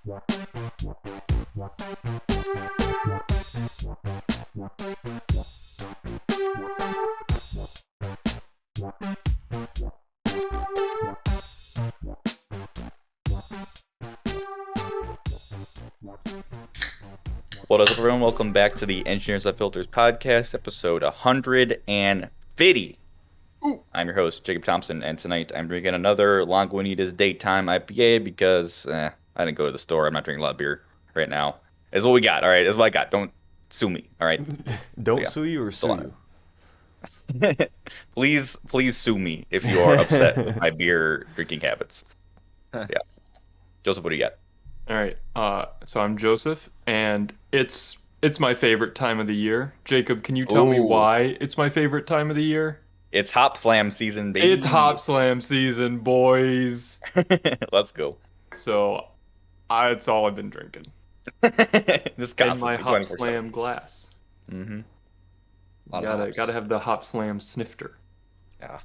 What is up, everyone? Welcome back to the Engineers That Filters podcast, episode 150. I'm your host, Jacob Thompson, and tonight I'm drinking another Lagunitas Daytime IPA because I didn't go to the store. I'm not drinking a lot of beer right now. Is what we got, all right? Is what I got. Don't sue me, all right? Don't sue you or sue you? Please sue me if you are upset with my beer drinking habits. Yeah. Joseph, what do you got? All right, so I'm Joseph, and it's my favorite time of the year. Jacob, can you tell me why it's my favorite time of the year? It's Hop Slam season, baby. It's Hop Slam season, boys. Let's go. So, it's all I've been drinking. Just In constantly, my Hop 24/7. Slam glass. Mm-hmm. Gotta have the Hop Slam snifter. Yeah.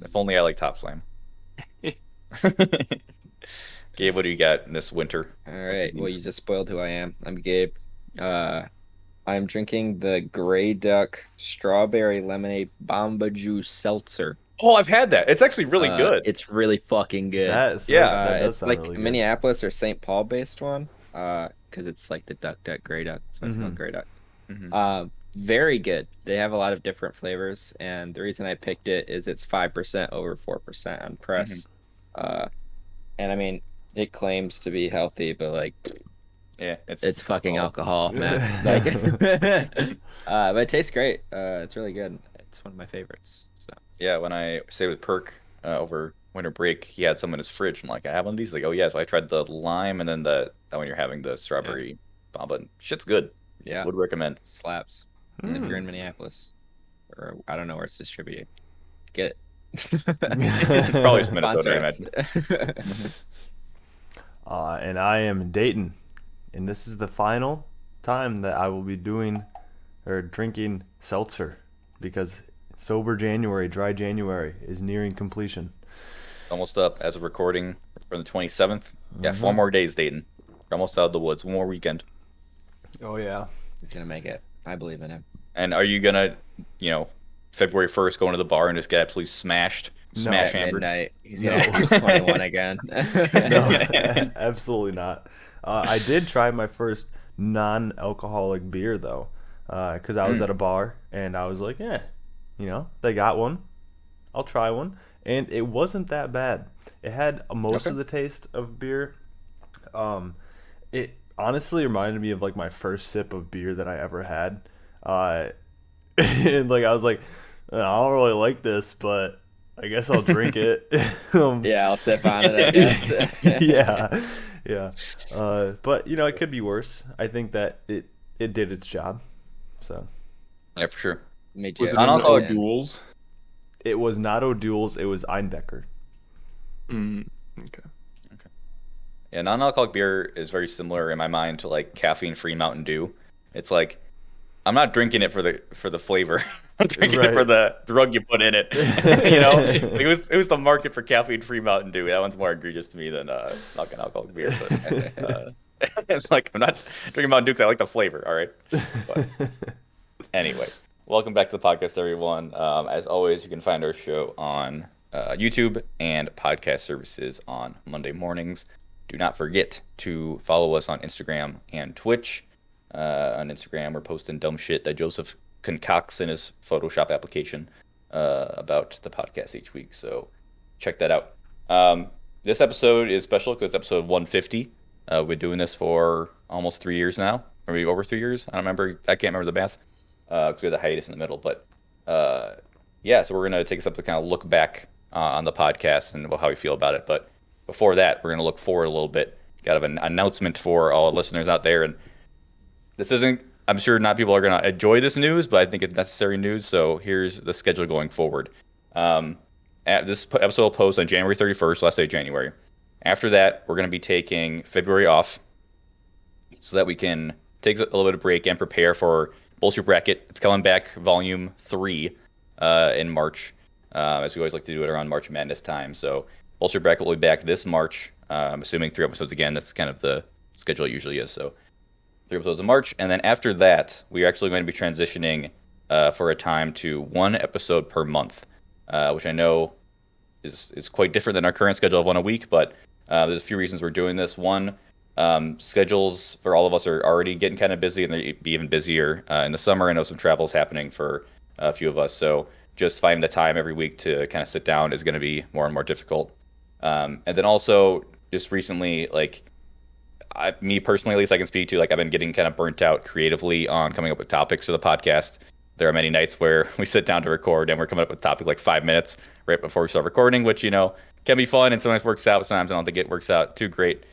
If only I liked Hop Slam. Gabe, what do you got in this winter? All right. Well, you just spoiled who I am. I'm Gabe. I'm drinking the Grey Duck Strawberry Lemonade Bomba Juice Seltzer. Oh, I've had that. It's actually really good. It's really fucking good. That does it's sound like really good. Minneapolis or St. Paul based one. Because it's like the Duck Grey Duck. It's called Grey Duck. Mm-hmm. Very good. They have a lot of different flavors, and the reason I picked it is it's 5% over 4% on press. And I mean, it claims to be healthy, but like, Yeah, it's fucking alcohol, man. Like, but it tastes great. It's really good. It's one of my favorites. So Yeah, when I stayed with Perk over winter break, he had some in his fridge. I'm like, I have one of these. Like, oh yeah. So I tried the lime and then that one you're having, the strawberry bomba. Shit's good. yeah, Would recommend. slaps. And if you're in Minneapolis, or I don't know where it's distributed, get it. Probably some Minnesota, I Sponsor imagine. us. And I am Dayton, and this is the final time that I will be doing or drinking seltzer because sober January, dry January is nearing completion. Almost up as of recording from the 27th. Yeah, 4 more days, Dayton. We're almost out of the woods. 1 more weekend. Oh yeah. He's gonna make it. I believe in him. And are you gonna, February 1st, go into the bar and just get absolutely smashed, smash At hammered? midnight, he's gonna use 21 again. No, absolutely not. I did try my first non-alcoholic beer though, because I was at a bar and I was like, they got one, I'll try one, and it wasn't that bad. It had most of the taste of beer. It honestly reminded me of like my first sip of beer that I ever had. And like I was like, I don't really like this, but I guess I'll drink it. Yeah, I'll sip on it, I guess. yeah. But it could be worse. I think that it did its job. So Yeah, for sure. Made Was you it an non-alcoholic O'Doul's? it was not O'Doul's. It was Einbecker. Okay. Yeah, non-alcoholic beer is very similar in my mind to like caffeine-free Mountain Dew. It's like I'm not drinking it for the flavor. I'm drinking it for the drug you put in it. It was the market for caffeine-free Mountain Dew. That one's more egregious to me than alcoholic beer. But, it's like I'm not drinking Mountain Dew because I like the flavor. All right. But anyway, welcome back to the podcast, everyone. As always, you can find our show on YouTube and podcast services on Monday mornings. Do not forget to follow us on Instagram and Twitch. On Instagram, we're posting dumb shit that Joseph concocts in his Photoshop application about the podcast each week. So check that out. This episode is special because it's episode 150. We've been doing this for almost 3 years now. Or maybe over 3 years. I can't remember the math because we had the hiatus in the middle. But so we're going to take this up to kind of look back on the podcast and how we feel about it. But before that, we're going to look forward a little bit. Got an announcement for all listeners out there. And this isn't, I'm sure not people are going to enjoy this news, but I think it's necessary news. So here's the schedule going forward. This episode will post on January 31st, last day of January. After that, we're going to be taking February off so that we can take a little bit of break and prepare for Bullshit Bracket. It's coming back, volume 3 in March, as we always like to do it around March Madness time. So Bullshit Bracket will be back this March. I'm assuming 3 episodes again. That's kind of the schedule usually is. So 3 episodes in March, and then after that, we are actually going to be transitioning for a time to 1 episode per month, which I know is quite different than our current schedule of one a week. But there's a few reasons we're doing this. One, schedules for all of us are already getting kind of busy, and they'll be even busier in the summer. I know some travel's happening for a few of us, so just finding the time every week to kind of sit down is going to be more and more difficult. And then also, just recently, like me personally, at least I can speak to, like I've been getting kind of burnt out creatively on coming up with topics for the podcast. There are many nights where we sit down to record and we're coming up with a topic like 5 minutes right before we start recording, which, can be fun and sometimes works out. Sometimes I don't think it works out too great.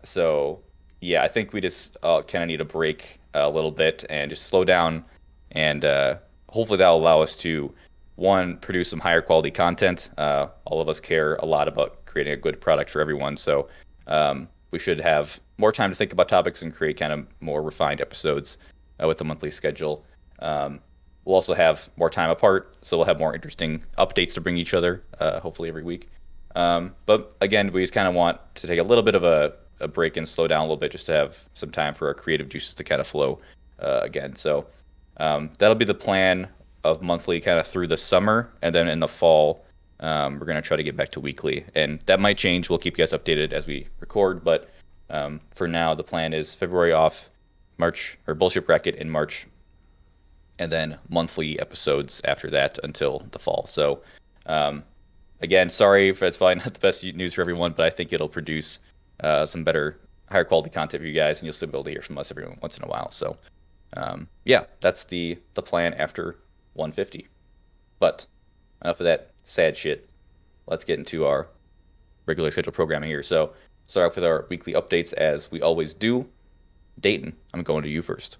So yeah, I think we just kind of need a break a little bit and just slow down, and hopefully that'll allow us to, one, produce some higher quality content. All of us care a lot about creating a good product for everyone, so we should have more time to think about topics and create kind of more refined episodes with the monthly schedule. We'll also have more time apart, so we'll have more interesting updates to bring each other, hopefully every week. But again, we just kind of want to take a little bit of a break and slow down a little bit just to have some time for our creative juices to kind of flow again. So that'll be the plan of monthly kind of through the summer, and then in the fall, we're going to try to get back to weekly. And that might change. We'll keep you guys updated as we record. But for now, the plan is February off, March, or Bullshit Bracket in March, and then monthly episodes after that until the fall. So again, sorry if that's probably not the best news for everyone, but I think it'll produce some better, higher quality content for you guys, and you'll still be able to hear from us every once in a while. So yeah, that's the plan after 150. But enough of that sad shit. Let's get into our regular scheduled programming here. So start off with our weekly updates as we always do. Dayton, I'm going to you first.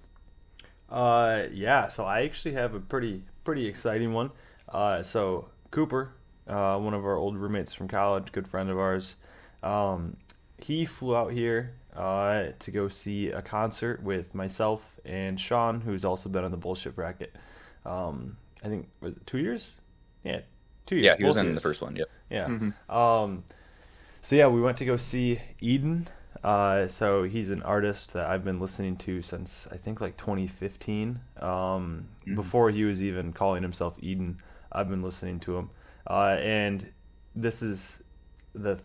Yeah, so I actually have a pretty exciting one. So Cooper, one of our old roommates from college, good friend of ours, he flew out here to go see a concert with myself and Sean, who's also been on the Bullshit Bracket. I think, was it 2 years? Yeah, 2 years. Yeah, he was in years. the first one. Yep. Yeah. Mm-hmm. So yeah, we went to go see Eden. So he's an artist that I've been listening to since I think like 2015. Before he was even calling himself Eden, I've been listening to him. And this is the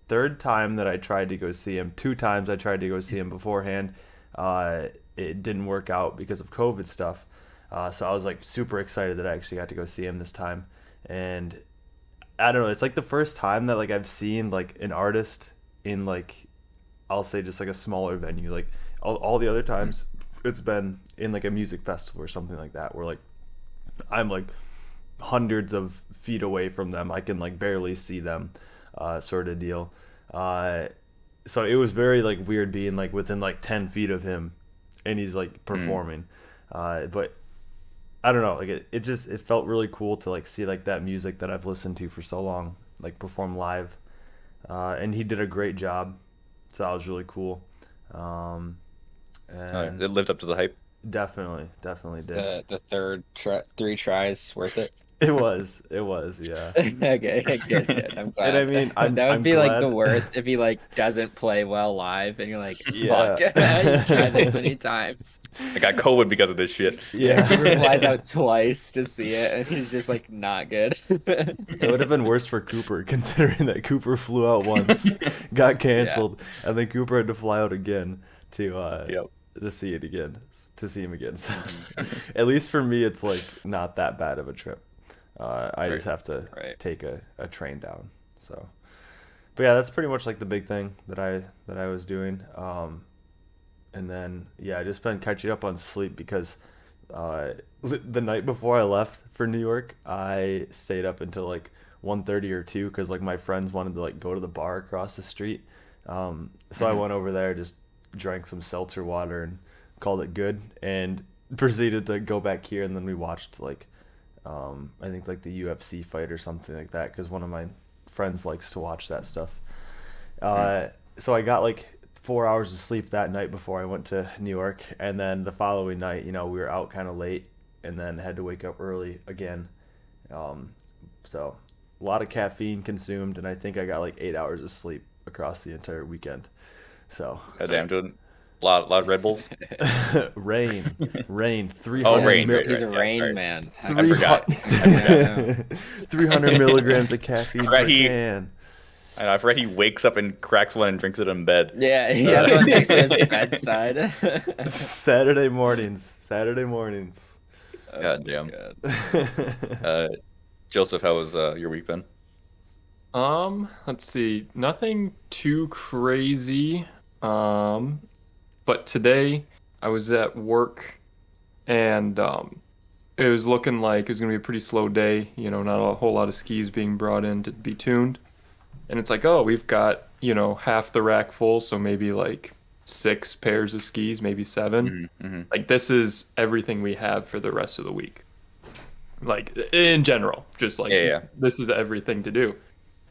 third time that I tried to go see him. 2 times I tried to go see him beforehand. It didn't work out because of COVID stuff. So I was like super excited that I actually got to go see him this time. And I don't know, it's like the first time that like I've seen like an artist in like, I'll say just like a smaller venue. Like all the other times it's been in like a music festival or something like that, where like I'm like hundreds of feet away from them. I can like barely see them, sort of deal. So it was very like weird being like within like 10 feet of him and he's like performing. But I don't know, like it felt really cool to like see like that music that I've listened to for so long like perform live. And he did a great job. So that was really cool. And It lived up to the hype. Definitely did. The third 3 tries worth it. It was, yeah. Okay, good. I'm glad. And I mean, that would I'm be glad. like the worst if he like doesn't play well live, and you're like, fuck, Yeah. you tried this many times. I got COVID because of this shit. Yeah. He flies out twice to see it, and he's just like not good. It would have been worse for Cooper, considering that Cooper flew out once, got canceled, and then Cooper had to fly out again to see it again, to see him again. So, at least for me, it's like not that bad of a trip. I just have to take a train down. So, but yeah, that's pretty much like the big thing that I was doing. And then I just been catching up on sleep because the night before I left for New York, I stayed up until like 1:30 or 2 because like my friends wanted to like go to the bar across the street. So I went over there, just drank some seltzer water and called it good, and proceeded to go back here, and then we watched like I think like the UFC fight or something like that, because one of my friends likes to watch that stuff. So I got like 4 hours of sleep that night before I went to New York, and then the following night, we were out kind of late, and then had to wake up early again. So a lot of caffeine consumed, and I think I got like 8 hours of sleep across the entire weekend. So Goddamn, doing a lot of Red Bulls. rain, 300. Oh, rain. He's a Yeah, rain sorry. man. I forgot. 300 milligrams of caffeine per can. I know. I've read he wakes up and cracks one and drinks it in bed. Yeah, he has one next to his bedside. Saturday mornings. God damn. Joseph, how was your week been? Let's see. Nothing too crazy. But today I was at work and it was looking like it was gonna be a pretty slow day, not a whole lot of skis being brought in to be tuned. And it's like, oh, we've got, half the rack full, so maybe like 6 pairs of skis, maybe 7. Like this is everything we have for the rest of the week. Like in general, just like this is everything to do.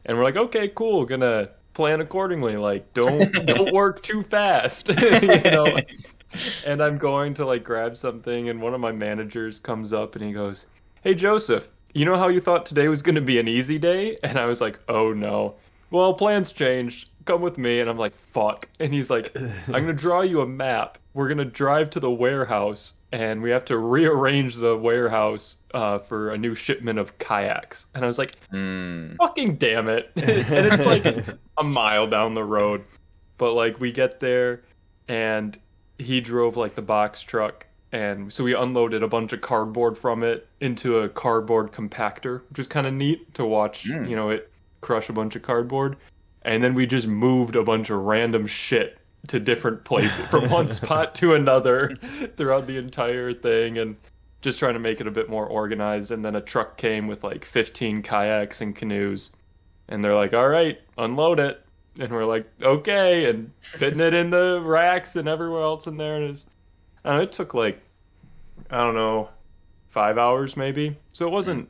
And we're like, okay, cool, gonna plan accordingly. Like don't work too fast. And I'm going to like grab something and one of my managers comes up and he goes, "Hey Joseph, you know how you thought today was gonna be an easy day?" And I was like, "Oh no. Well, plans changed. Come with me." And I'm like, "Fuck." And he's like, "I'm gonna draw you a map. We're gonna drive to the warehouse and we have to rearrange the warehouse for a new shipment of kayaks." And I was like, fucking damn it. And it's like a mile down the road. But like we get there and he drove like the box truck. And so we unloaded a bunch of cardboard from it into a cardboard compactor, which was kind of neat to watch, it crush a bunch of cardboard. And then we just moved a bunch of random shit to different places from one spot to another throughout the entire thing and just trying to make it a bit more organized. And then a truck came with like 15 kayaks and canoes and they're like, "All right, unload it." And we're like, okay, and fitting it in the racks and everywhere else in there. And it took like, I don't know, 5 hours maybe. So it wasn't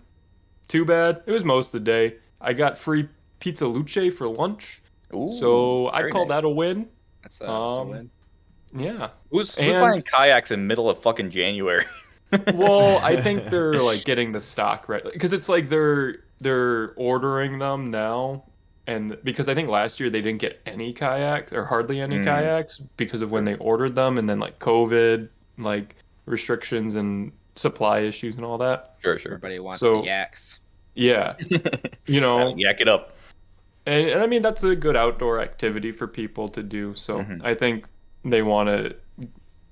too bad. It was most of the day. I got free pizza luce for lunch. Ooh, so I call that a win. That's a win. Yeah. Who's buying kayaks in middle of fucking January? Well, I think they're like getting the stock right because it's like they're ordering them now, and because I think last year they didn't get any kayaks or hardly any kayaks because of when they ordered them, and then like COVID, like restrictions and supply issues and all that. Sure. Everybody wants the yaks. Yeah, yak it up. And I mean that's a good outdoor activity for people to do. So I think they want to.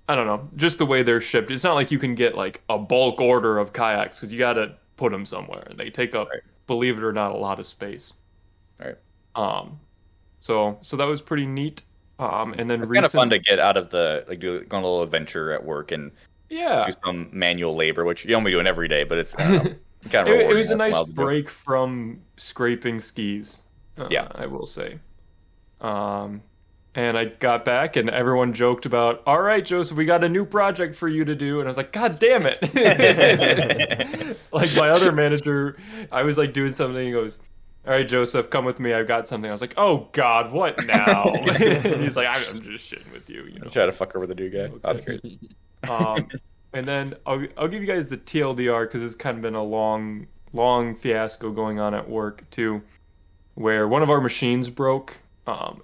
I don't know, just the way they're shipped. It's not like you can get like a bulk order of kayaks because you got to put them somewhere. And they take up, believe it or not, a lot of space. Right. So that was pretty neat. And then it's kind of fun to get out of go on a little adventure at work and do some manual labor, which you don't be doing every day, but it's kind of rewarding. It was a nice break from scraping skis. I will say. And I got back and everyone joked about, "All right, Joseph, we got a new project for you to do." And I was like, "God damn it." Like my other manager, I was like doing something. He goes, "All right, Joseph, come with me. I've got something." I was like, "Oh God, what now?" And he's like, "I'm just shitting with you." Try to fuck over the new guy. Okay. That's great. And then I'll give you guys the TLDR because it's kind of been a long fiasco going on at work too, where one of our machines broke.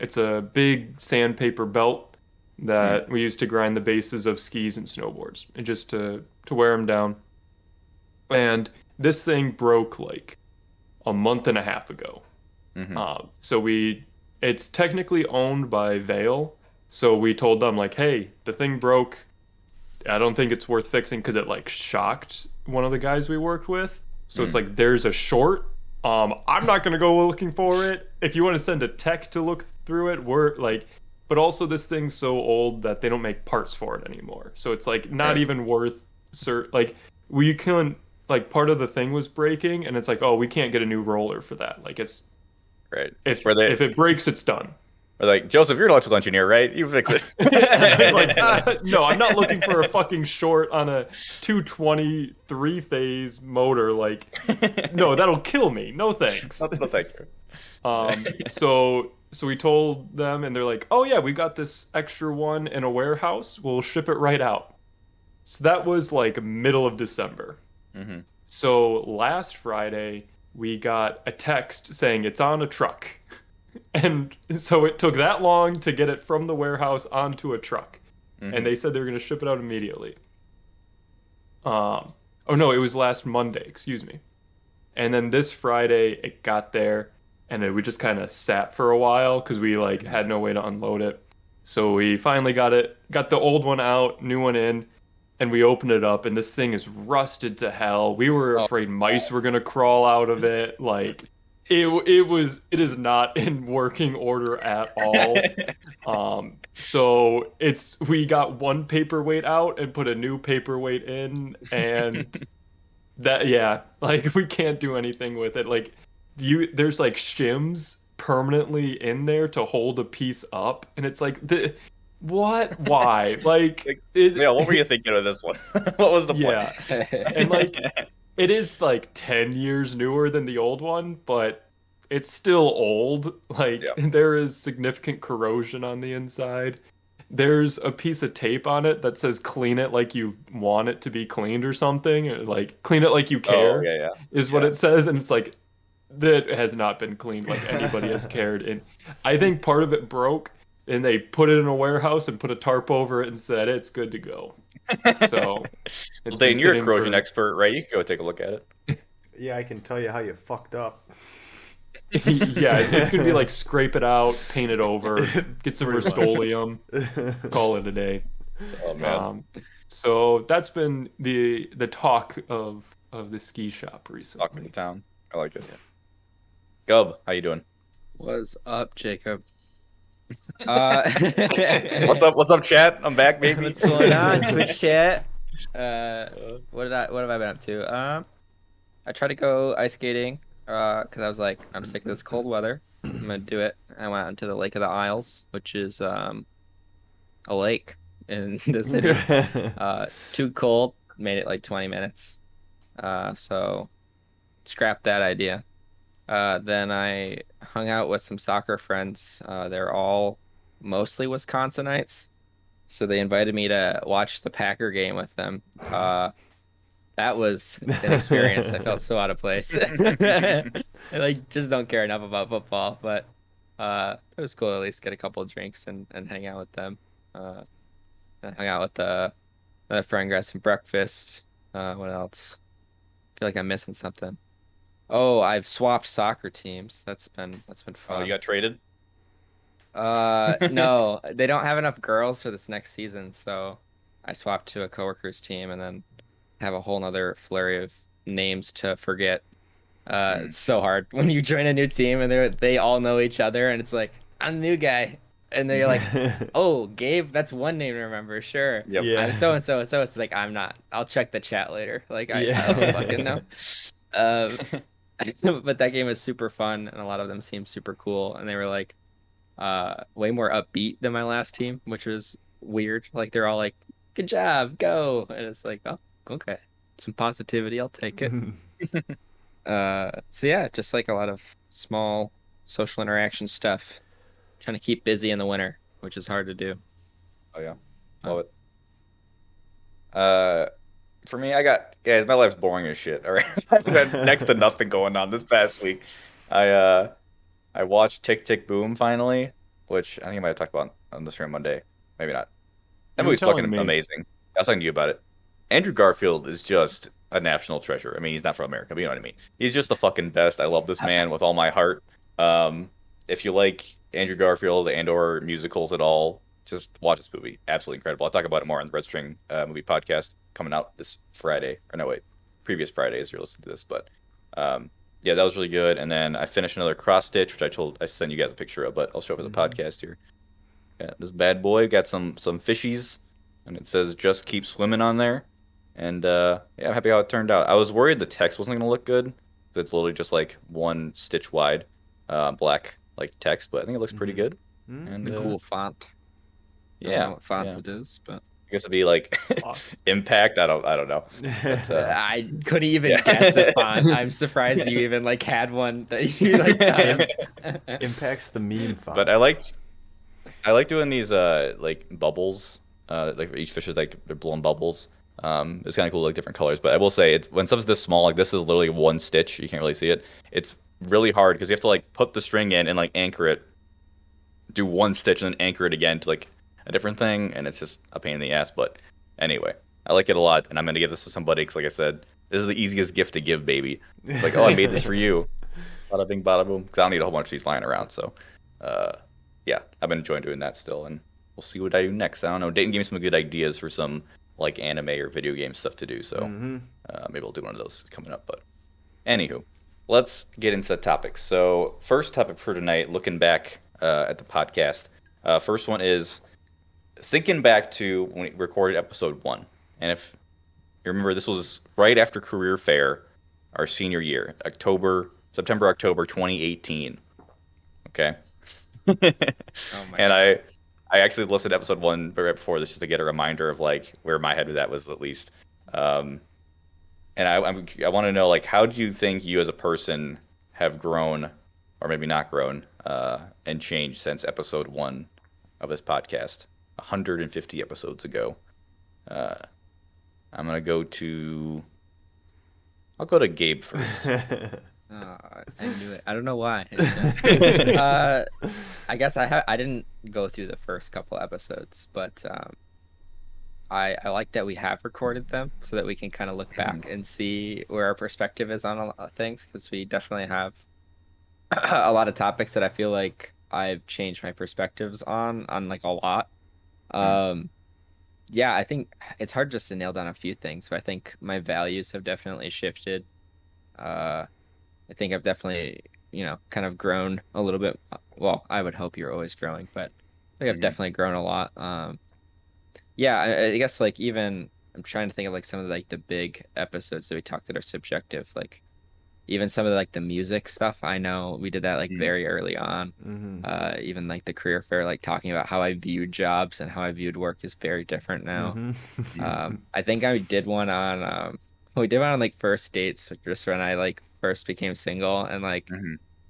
It's a big sandpaper belt that we use to grind the bases of skis and snowboards, and just to wear them down. And this thing broke like a month and a half ago. So it's technically owned by Vail. So we told them like, "Hey, the thing broke. I don't think it's worth fixing," because it like shocked one of the guys we worked with. So it's like there's a short. I'm not gonna go looking for it. If you want to send a tech to look through it, we're like, but also this thing's so old that they don't make parts for it anymore. So it's like not even worth. Like we couldn't. Like part of the thing was breaking, and it's like, oh, we can't get a new roller for that. Like it's right. If it breaks, it's done. Or like, "Joseph, you're an electrical engineer, right? You fix it." It's like, no, I'm not looking for a fucking short on a 220 3-phase motor. Like, no, that'll kill me. No thanks. No, thank you. So we told them, and they're like, "Oh yeah, we got this extra one in a warehouse. We'll ship it right out." So that was like middle of December. So last Friday, we got a text saying it's on a truck. And so it took that long to get it from the warehouse onto a truck. Mm-hmm. And they said they were going to ship it out immediately. Oh no, it was last Monday, excuse me. And then this Friday it got there, and we just kind of sat for a while because we like had no way to unload it. So we finally got the old one out, new one in, and we opened it up, and this thing is rusted to hell. We were Oh. afraid mice were gonna crawl out of it. Like it is not in working order at all. So we got one paperweight out and put a new paperweight in, and that yeah, like we can't do anything with it. Like there's like shims permanently in there to hold a piece up, and it's like why like yeah, what were you thinking of this one? What was the point? And like it is like 10 years newer than the old one, but it's still old. Like there is significant corrosion on the inside. There's a piece of tape on it that says clean it like you want it to be cleaned or something, or like clean it like you care is what it says. And it's like that has not been cleaned like anybody has cared. And I think part of it broke, and they put it in a warehouse and put a tarp over it and said it's good to go. So well, Dayton, you're a corrosion expert, right? You can go take a look at it. Yeah, I can tell you how you fucked up. Yeah, it's gonna be like scrape it out, paint it over, get some Rust-Oleum, call it a day. Oh man. So that's been the talk of the ski shop recently. Talk of the town. I like it. Yeah. Gub, how you doing? What's up, Jacob? What's up, chat? I'm back, baby. What's going on, Twitch chat? What have I been up to? I tried to go ice skating because I was like, I'm sick of this cold weather. I'm gonna do it. I went out into the Lake of the Isles, which is a lake in the city. Too cold. Made it like 20 minutes. So scrapped that idea. Then I hung out with some soccer friends. They're all mostly Wisconsinites, so they invited me to watch the Packer game with them. That was an experience. I felt so out of place. I like just don't care enough about football, but it was cool to at least get a couple of drinks and hang out with them. I hung out with another friend, got some breakfast. What else? I feel like I'm missing something. Oh, I've swapped soccer teams. That's been fun. Oh, you got traded? No, they don't have enough girls for this next season, so I swapped to a coworker's team and then have a whole nother flurry of names to forget. It's so hard when you join a new team and they all know each other, and it's like, I'm the new guy. And they're like, oh, Gabe, that's one name to remember, sure. Yep. Yeah. I'm so and so and so. It's like, I'm not. I'll check the chat later. Like I don't fucking know. But that game was super fun, and a lot of them seemed super cool, and they were like way more upbeat than my last team, which was weird. Like they're all like, good job, go. And it's like, oh, okay. Some positivity, I'll take it. So yeah, just like a lot of small social interaction stuff. Trying to keep busy in the winter, which is hard to do. Oh yeah. Love it. For me, guys, my life's boring as shit. All right. I've had next to nothing going on this past week. I watched Tick Tick Boom finally, which I think I might have talked about on the stream Monday. Maybe not. That movie's fucking amazing. I was talking to you about it. Andrew Garfield is just a national treasure. I mean, he's not from America, but you know what I mean. He's just the fucking best. I love this man with all my heart. If you like Andrew Garfield and/or musicals at all, just watch this movie. Absolutely incredible. I'll talk about it more on the Red String movie podcast coming out this Friday. Or no, wait, previous Friday as you're listening to this. But yeah, that was really good. And then I finished another cross stitch, which I sent you guys a picture of, but I'll show up in the podcast here. Yeah, this bad boy got some fishies, and it says "just keep swimming" on there. And yeah, I'm happy how it turned out. I was worried the text wasn't gonna look good. It's literally just like one stitch wide, black like text, but I think it looks pretty good. And the cool font. Yeah, I don't know what font it is, but I guess it'd be like Impact. I don't know. But, I couldn't even guess the font. I'm surprised you even like had one that you like. Impact's the meme font. But I like doing these like bubbles. Like for each fish is like they're blowing bubbles. It's kind of cool, like different colors. But I will say, when stuff's this small, like this is literally one stitch. You can't really see it. It's really hard because you have to like put the string in and like anchor it do one stitch and then anchor it again to like a different thing, and it's just a pain in the ass. But anyway, I like it a lot, and I'm gonna give this to somebody because, like I said, this is the easiest gift to give, baby. It's like, oh, I made this for you. Bada bing, bada boom. Because I don't need a whole bunch of these lying around. So, yeah, I've been enjoying doing that still, and we'll see what I do next. I don't know. Dayton gave me some good ideas for some like anime or video game stuff to do. So maybe I'll do one of those coming up. But anywho, let's get into the topics. So first topic for tonight, looking back at the podcast. First one is thinking back to when we recorded episode 1. And if you remember, this was right after career fair, our senior year, September, October 2018. Okay. Oh my And God. I actually listened to episode 1 right before this just to get a reminder of like where my head was at least. And I want to know, like, how do you think you as a person have grown, or maybe not grown, and changed since episode 1 of this podcast, 150 episodes ago? I'm gonna I'll go to Gabe first. I knew it. I don't know why. I guess I didn't go through the first couple episodes, but I like that we have recorded them so that we can kind of look back and see where our perspective is on a lot of things, because we definitely have a lot of topics that I feel like I've changed my perspectives on like a lot. Yeah, I think it's hard just to nail down a few things, but I think my values have definitely shifted. I think I've definitely, kind of grown a little bit. Well, I would hope you're always growing, but I think I've definitely grown a lot. Yeah, I guess like even I'm trying to think of like some of like the big episodes that we talked that are subjective, like even some of like the music stuff. I know we did that like very early on. Even like the career fair, like talking about how I viewed jobs and how I viewed work is very different now. I think I did one on we did one on like first dates, just when I like first became single, and like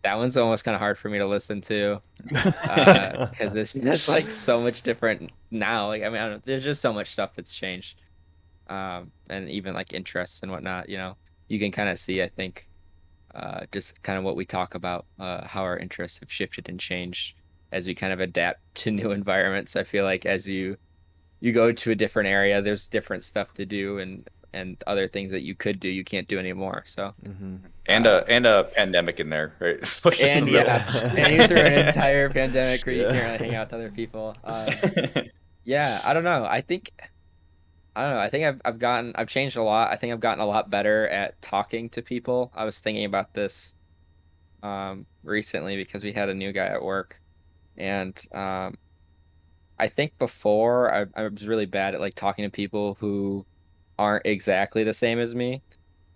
that one's almost kind of hard for me to listen to because it's like so much different now. Like I mean, I don't know, there's just so much stuff that's changed, and even like interests and whatnot. You can kind of see, I think, just kind of what we talk about, how our interests have shifted and changed as we kind of adapt to new environments. I feel like as you go to a different area, there's different stuff to do, and other things that you could do you can't do anymore. So and a pandemic in there, right? Especially in and the middle. and you through an entire pandemic where you can't really hang out with other people. Yeah, I don't know. I don't know. I think I've changed a lot. I think I've gotten a lot better at talking to people. I was thinking about this recently because we had a new guy at work, and I think before I was really bad at like talking to people who aren't exactly the same as me.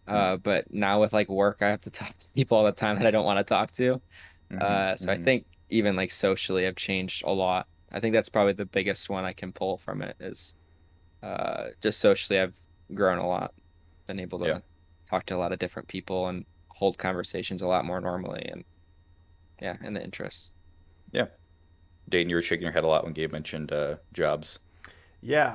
But now with like work, I have to talk to people all the time that I don't want to talk to. So I think even like socially, I've changed a lot. I think that's probably the biggest one I can pull from it is just socially, I've grown a lot, been able to talk to a lot of different people and hold conversations a lot more normally, and yeah, and the interests. Yeah. Dayton, you were shaking your head a lot when Gabe mentioned jobs. Yeah,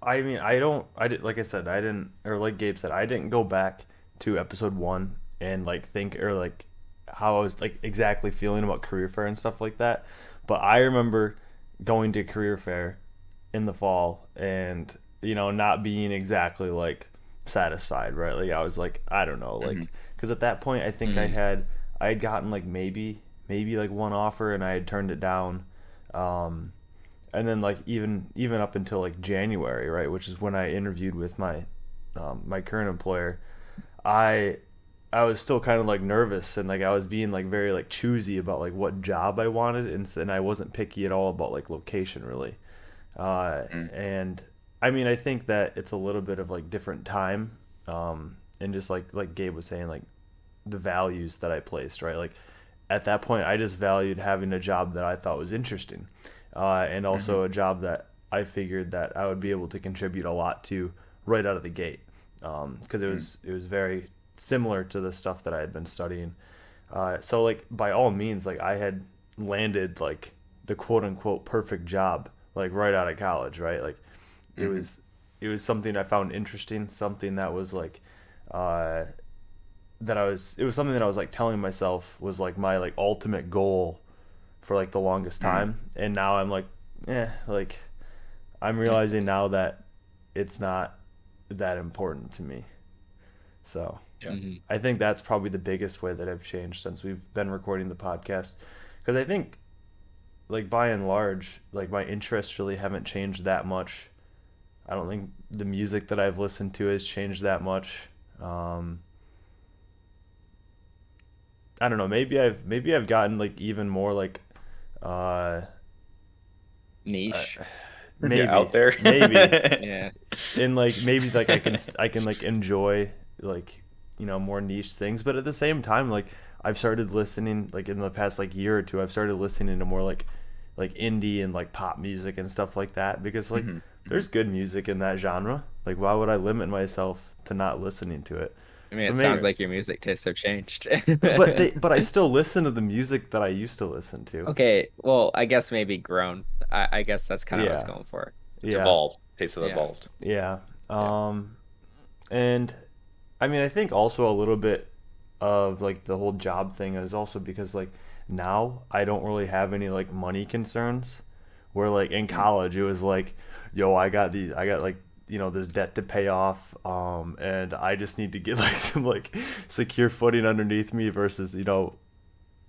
I mean, like I said, I didn't, or like Gabe said, I didn't go back to episode 1 and like think, or like how I was like exactly feeling about career fair and stuff like that. But I remember going to career fair in the fall and, not being exactly like satisfied, right? Like I was like, I don't know, like, because at that point I think I had gotten like maybe like one offer and I had turned it down. And then like even up until like January, right, which is when I interviewed with my my current employer, I was still kind of like nervous, and like I was being like very like choosy about like what job I wanted, and I wasn't picky at all about like location really. And I mean, I think that it's a little bit of like different time, and just like Gabe was saying, like the values that I placed, right? Like at that point, I just valued having a job that I thought was interesting, and also a job that I figured that I would be able to contribute a lot to right out of the gate, because it was very similar to the stuff that I had been studying. So like by all means, like I had landed like the quote unquote perfect job like right out of college, right? Like it was something I found interesting, something that was like it was something that I was like telling myself was like my like ultimate goal for like the longest time, and now I'm like, like I'm realizing now that it's not that important to me. So I think that's probably the biggest way that I've changed since we've been recording the podcast, because I think like by and large, like my interests really haven't changed that much. I don't think the music that I've listened to has changed that much. I don't know. Maybe I've gotten like even more like Niche. maybe out there. maybe Yeah. and like maybe like I can like enjoy like, you know, more niche things, but at the same time like I've started listening like in the past like year or two, I've started listening to more like indie and like pop music and stuff like that, because like there's good music in that genre. Like why would I limit myself to not listening to it? I mean, So it maybe, sounds like your music tastes have changed. but I still listen to the music that I used to listen to. Okay, well, I guess maybe grown. I guess that's kind of what I was Yeah. going for. It's Yeah. evolved. Tastes have Yeah. evolved. Yeah. And I mean, I think also a little bit of like the whole job thing is also because like now I don't really have any like money concerns, where like in college it was like, yo, I got like, you know, this debt to pay off, and I just need to get like some like secure footing underneath me, versus, you know,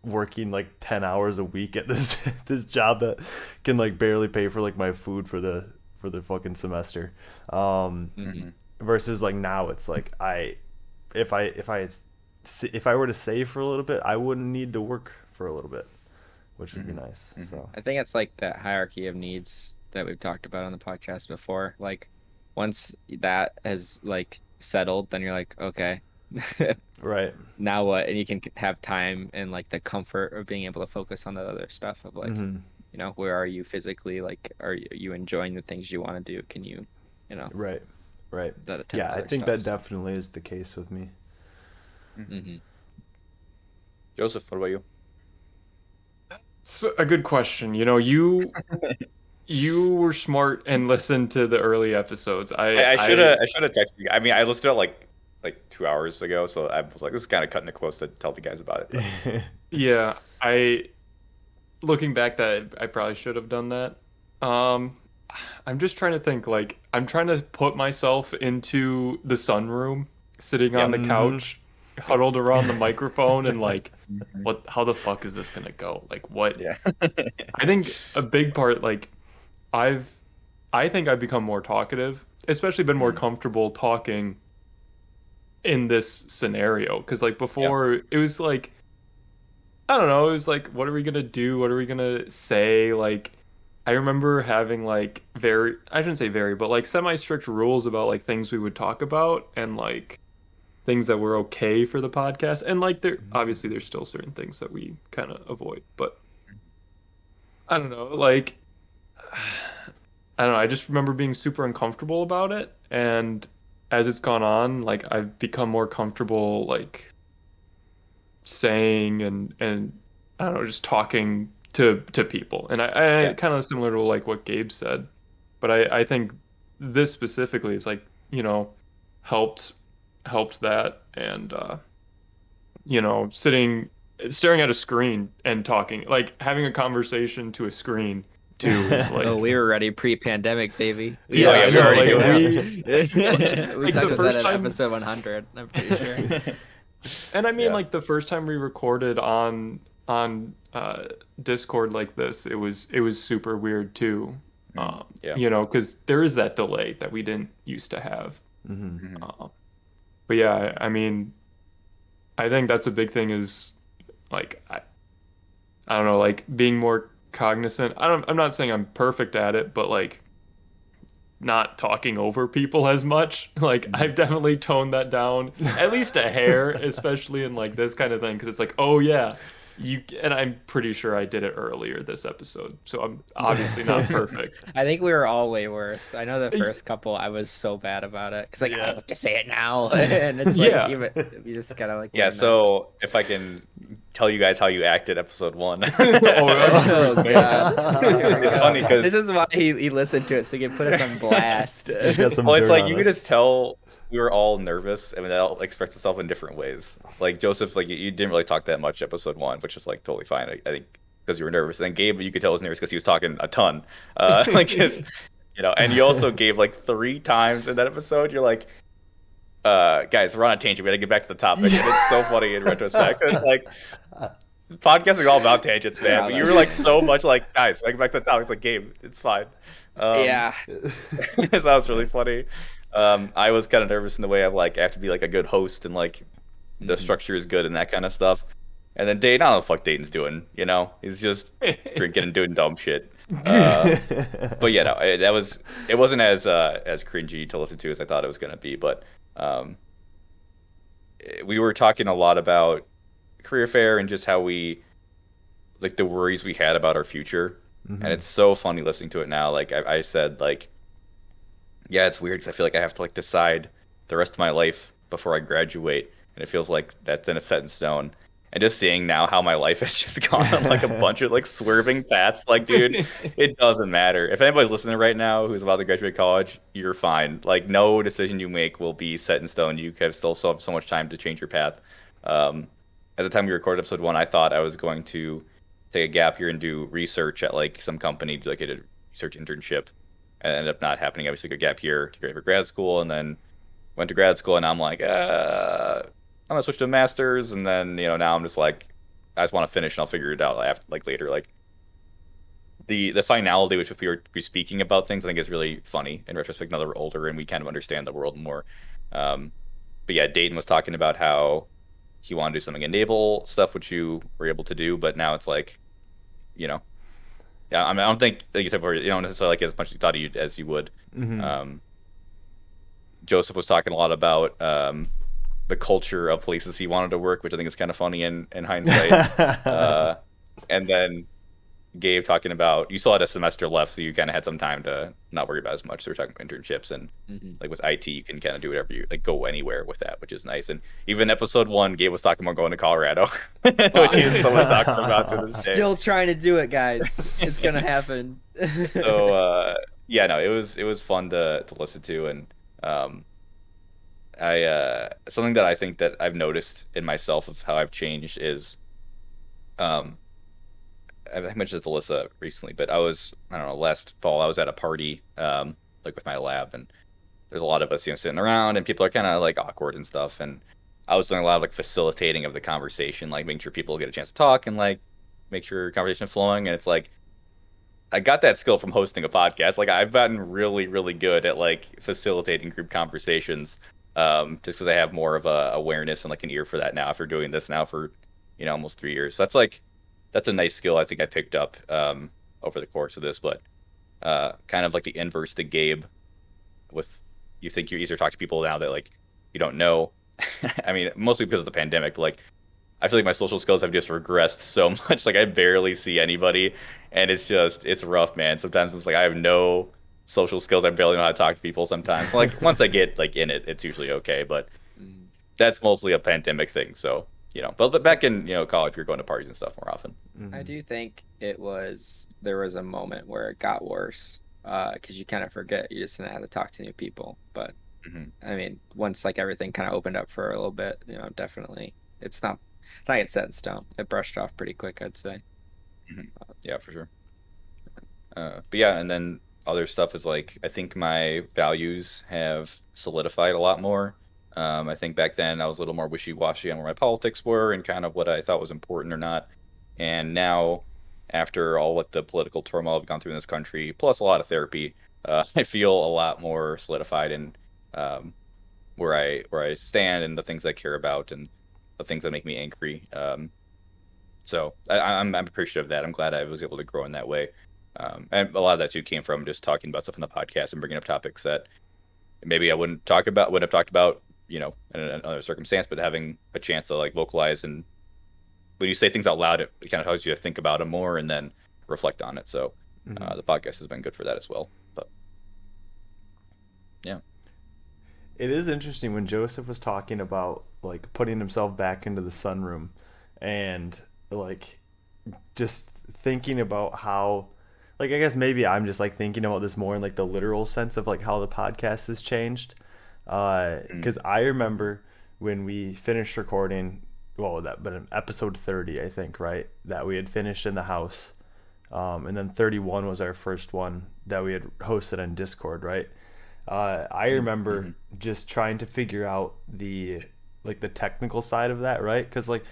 working like 10 hours a week at this this job that can like barely pay for like my food for the fucking semester. Versus like now it's like if I were to save for a little bit, I wouldn't need to work for a little bit, which would be nice. So I think it's like that hierarchy of needs that we've talked about on the podcast before. Like once that has like settled, then you're like, okay, right. now what? And you can have time and like the comfort of being able to focus on that other stuff of like, you know, where are you physically? Like, are you enjoying the things you want to do? Can you, you know, Right. that attend Yeah, I other think stuff, that so. definitely is the case with me. Joseph, what about you? So, a good question. You know, you were smart and listened to the early episodes. I should have texted you. I mean, I listened to it like 2 hours ago, so I was like, this is kind of cutting it close to tell the guys about it. But. Yeah, looking back, that I probably should have done that. I'm just trying to think, like, I'm trying to put myself into the sunroom, sitting on the couch, huddled around the microphone, and like, how the fuck is this gonna go? Like, what? Yeah. I think a big part, like, I think I've become more talkative, especially been more comfortable talking in this scenario. Because like before, it was like, I don't know, it was like, what are we gonna do? What are we gonna say? Like, I remember having like I shouldn't say very, but like semi-strict rules about like things we would talk about and like things that were okay for the podcast. And like obviously there's still certain things that we kind of avoid, but I don't know, like I don't know, I just remember being super uncomfortable about it, and as it's gone on, like I've become more comfortable like saying and I don't know, just talking to people. And I kind of similar to like what Gabe said, but I think this specifically is like, you know, helped that. And you know, staring at a screen and talking, like having a conversation to a screen too is like, Oh, we were ready pre-pandemic, baby. we talked We talked the about first that in time, episode 100, I'm pretty sure. and I mean like the first time we recorded on Discord like this, it was super weird too. You know, because there is that delay that we didn't used to have. But yeah, I mean, I think that's a big thing, is like I don't know, like being more cognizant. I'm not saying I'm perfect at it, but like not talking over people as much. Like I've definitely toned that down at least a hair, especially in like this kind of thing, because it's like, oh yeah, and I'm pretty sure I did it earlier this episode, so I'm obviously not perfect. I think we were all way worse. I know the first couple I was so bad about it because like I have to say it now, and it's like even you just gotta like So if I can tell you guys how you acted episode 1. Oh god, It's funny because this is why he listened to it, so he could put us on blast. well, it's like you could just tell we were all nervous. I mean, that all expressed itself in different ways. Like Joseph, like you didn't really talk that much episode 1, which is like totally fine. I think because you were nervous. And then Gabe, you could tell was nervous because he was talking a ton, like just And you also gave like 3 times in that episode. You're like, guys, we're on a tangent. We got to get back to the topic. And it's so funny in retrospect. It's like podcasting all about tangents, man. But you were like so much like, guys, get back to the topic. It's like, Gabe, it's fine. Yeah. So that was really funny. I was kind of nervous in the way of like I have to be like a good host and like the structure is good and that kind of stuff. And then Dayton, I don't know what the fuck Dayton's doing. He's just drinking and doing dumb shit. But yeah, no, it wasn't as cringy to listen to as I thought it was gonna be. But we were talking a lot about career fair and just how we like the worries we had about our future. And it's so funny listening to it now. Like I said, like, yeah, it's weird because I feel like I have to like decide the rest of my life before I graduate, and it feels like that's then it's set in stone. And just seeing now how my life has just gone on like a bunch of like swerving paths. Like, dude, it doesn't matter. If anybody's listening right now who's about to graduate college, you're fine. Like, no decision you make will be set in stone. You have still so much time to change your path. At the time we recorded episode 1, I thought I was going to take a gap here and do research at like some company, do like a research internship, and it ended up not happening. Obviously, took a gap year to go for grad school, and then went to grad school, and I'm like, I'm gonna switch to a master's, and then now I'm just like, I just want to finish, and I'll figure it out after, like later. Like the finality which we were speaking about things, I think is really funny in retrospect. Now that we're older and we kind of understand the world more. But yeah, Dayton was talking about how he wanted to do something in naval stuff, which you were able to do, but now it's like, yeah, I mean, I don't think, like you said before, you don't necessarily like it as much as you thought as you would. Joseph was talking a lot about the culture of places he wanted to work, which I think is kind of funny in hindsight. And then Gabe talking about, you still had a semester left, so you kind of had some time to not worry about as much. So we're talking about internships, and like with IT, you can kind of do whatever you like, go anywhere with that, which is nice. And even episode 1, Gabe was talking about going to Colorado, which he's still talking about to this day. Still trying to do it, guys. It's gonna happen. So yeah, no, it was fun to listen to, and something that I think that I've noticed in myself of how I've changed is, I mentioned it to Alyssa recently, but I don't know, last fall I was at a party, like with my lab, and there's a lot of us, sitting around, and people are kind of like awkward and stuff, and I was doing a lot of like facilitating of the conversation, like making sure people get a chance to talk and like make sure conversation is flowing, and it's like, I got that skill from hosting a podcast. Like I've gotten really, really good at like facilitating group conversations, just because I have more of a awareness and like an ear for that now after doing this now for, almost 3 years. So that's a nice skill I think I picked up over the course of this, but kind of like the inverse to Gabe, with you think you're easier to talk to people now that like you don't know. I mean, mostly because of the pandemic, but like I feel like my social skills have just regressed so much. Like I barely see anybody, and it's rough, man. Sometimes it's like I have no social skills. I barely know how to talk to people sometimes. Like once I get like in it, it's usually okay, but that's mostly a pandemic thing. So, but back in, college, you're going to parties and stuff more often. I do think there was a moment where it got worse, because you kind of forget you just didn't have to talk to new people. But I mean, once like everything kind of opened up for a little bit, definitely it's not yet set in stone. It brushed off pretty quick, I'd say. Yeah, for sure. But yeah, and then other stuff is like, I think my values have solidified a lot more. I think back then I was a little more wishy-washy on where my politics were and kind of what I thought was important or not. And now, after all like the political turmoil I've gone through in this country, plus a lot of therapy, I feel a lot more solidified in where I stand and the things I care about and the things that make me angry. So I'm appreciative of that. I'm glad I was able to grow in that way. And a lot of that too came from just talking about stuff in the podcast and bringing up topics that maybe I wouldn't have talked about, in another circumstance, but having a chance to like vocalize, and when you say things out loud, it kind of helps you to think about them more and then reflect on it. So the podcast has been good for that as well. But yeah. It is interesting when Joseph was talking about like putting himself back into the sunroom and like just thinking about how, like, I guess maybe I'm just like thinking about this more in like the literal sense of like how the podcast has changed. Because I remember when we finished recording but in episode 30, I think, right, that we had finished in the house, and then 31 was our first one that we had hosted on Discord, right? I remember just trying to figure out the technical side of that, right? Because like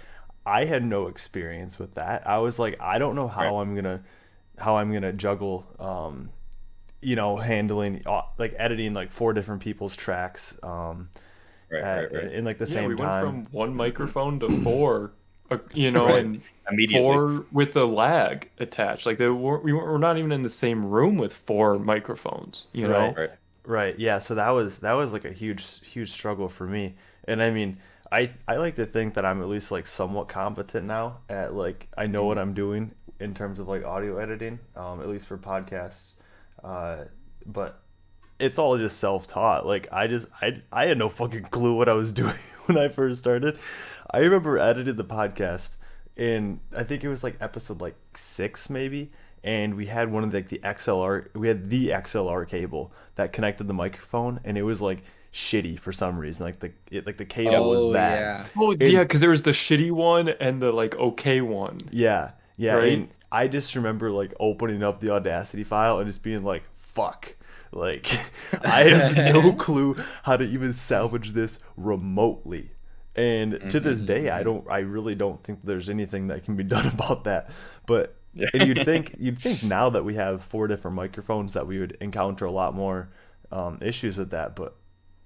I had no experience with that. I was like, I don't know how I'm gonna juggle, handling like editing like 4 different people's tracks, Right. in like the Yeah, same we went time. from 1 microphone to 4, Right. and Immediately. 4 with a lag attached. Like we're not even in the same room with 4 microphones, you know? Right. Right. Yeah. So that was like a huge struggle for me. And I mean, I like to think that I'm at least like somewhat competent now at like I know what I'm doing in terms of like audio editing, at least for podcasts. But it's all just self-taught. Like I had no fucking clue what I was doing when I first started. I remember edited the podcast, and I think it was like episode like 6 maybe, and we had one of the XLR, we had the XLR cable that connected the microphone, and it was like shitty for some reason. Like the cable was bad. Yeah. Oh, yeah, because there was the shitty one and the like okay one. Yeah, Right? and I just remember like opening up the Audacity file and just being like, "Fuck!" Like, I have no clue how to even salvage this remotely. And to this day, I really don't think there's anything that can be done about that. But and you'd think now that we have 4 different microphones that we would encounter a lot more issues with that. But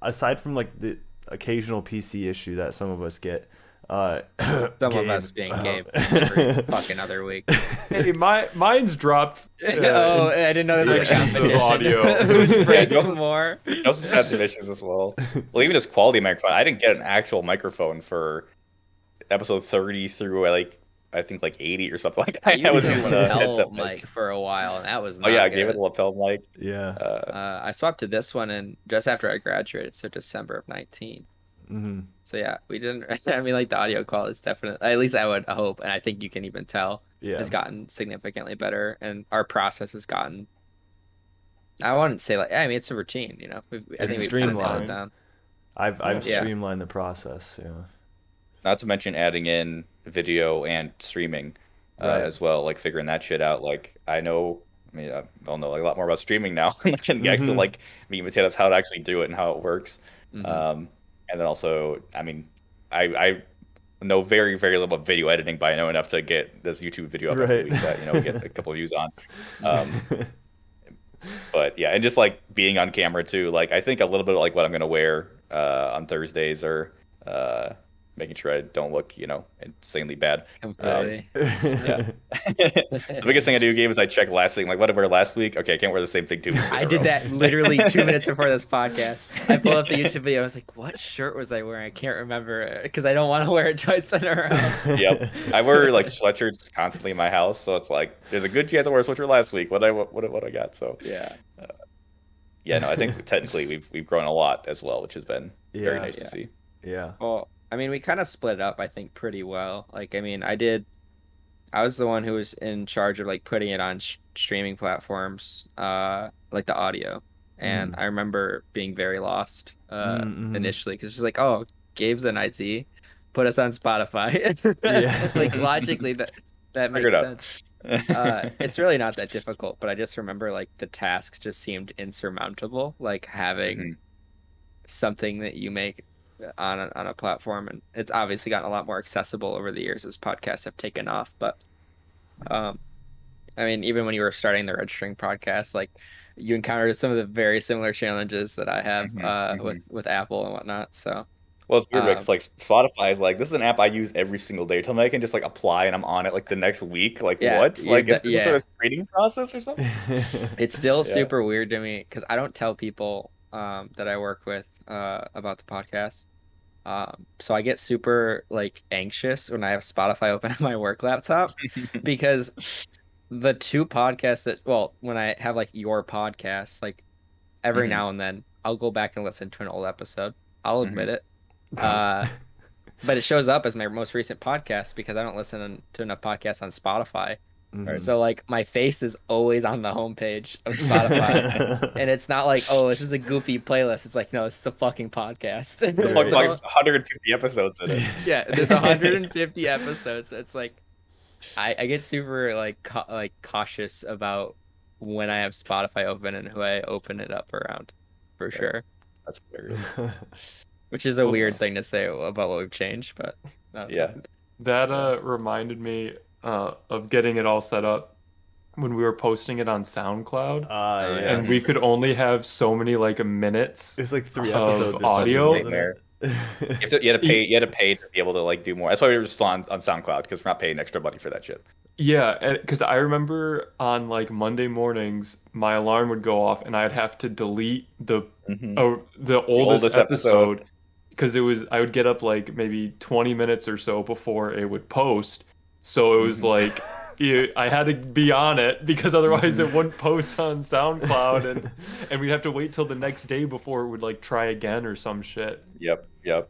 aside from like the occasional PC issue that some of us get, Some of us being Gabe every fucking other week. Hey, mine's dropped. Oh, I didn't know this was a in competition. audio. Who's breaks Joseph- more? Joseph had some issues as well. Well, even his quality microphone. I didn't get an actual microphone for episode 30 through I think like 80 or something like that. You I was used using a a lapel headset mic for a while, and that was Oh not yeah, I good. gave it a lapel mic. Yeah. I swapped to this one and just after I graduated, so December of 19. Mm-hmm. So yeah, we didn't. I mean, like the audio quality is definitely, at least I would hope, and I think you can even tell, Yeah. has gotten significantly better, and our process has gotten. I wouldn't say like, I mean, it's a routine, you know. I think we've kind of nailed it streamlined. down. I've Yeah. streamlined the process. Yeah. Not to mention adding in video and streaming Right. as well, like figuring that shit out. Like I know, I'll know like a lot more about streaming now, like and actually like meat and potatoes, how to actually do it and how it works. And then also, I mean, I know very little about video editing, but I know enough to get this YouTube video up every Right. week that we get a couple of views on. But yeah, and just like being on camera too. Like I think a little bit of, like what I'm gonna wear on Thursdays, or making sure I don't look, insanely bad. Completely. Yeah. The biggest thing I do, Gabe, is I check last week. I'm like, what did I wear last week? Okay, I can't wear the same thing 2 weeks in I a did row. that literally 2 minutes before this podcast. I pulled up the YouTube video. I was like, "What shirt was I wearing? I can't remember because I don't want to wear it twice in a row." Yep. I wear like sweatshirts constantly in my house, so it's like there's a good chance I wore a sweatshirt last week. What I got? So Yeah. yeah, no, I think technically we've grown a lot as well, which has been very nice to see. Yeah. Well, I mean, we kind of split it up, I think, pretty well. Like, I mean, I was the one who was in charge of like putting it on streaming platforms, like the audio. And I remember being very lost initially because it's like, oh, Gabe's an IT, put us on Spotify. Yeah. Like logically, that Figure makes it out. sense. It's really not that difficult, but I just remember like the tasks just seemed insurmountable. Like having something that you make on a platform, and it's obviously gotten a lot more accessible over the years as podcasts have taken off. But I mean, even when you were starting the registering podcast, like you encountered some of the very similar challenges that I have with Apple and whatnot. So Well, it's weird because like Spotify is like, this is an app I use every single day. Tell me I can just like apply and I'm on it like the next week. Like Yeah, what? Like is this some yeah. sort of screening process or something? it's still Yeah. super weird to me because I don't tell people that I work with about the podcast. So I get super like anxious when I have Spotify open on my work laptop because the 2 podcasts when I have like your podcast, like every now and then I'll go back and listen to an old episode. I'll admit it. But it shows up as my most recent podcast because I don't listen to enough podcasts on Spotify. Right. So like my face is always on the homepage of Spotify. And it's not like, oh, this is a goofy playlist. It's like, no, it's a fucking podcast. The fuck, like 150 episodes in it. Yeah, there's 150 episodes. So it's like I get super like cautious about when I have Spotify open and who I open it up around, for sure. That's hilarious. Which is a weird thing to say about what we've changed, but Yeah. That reminded me of getting it all set up when we were posting it on SoundCloud, and we could only have so many like minutes. It's like 3 of episodes or audio. something, wasn't it? You had to pay to be able to like do more. That's why we were just on SoundCloud, because we're not paying extra money for that shit. Yeah, because I remember on like Monday mornings, my alarm would go off, and I'd have to delete the oldest episode, because I would get up like maybe 20 minutes or so before it would post. So it was like I had to be on it, because otherwise it wouldn't post on SoundCloud, and we'd have to wait till the next day before it would like try again or some shit. Yep. Yeah.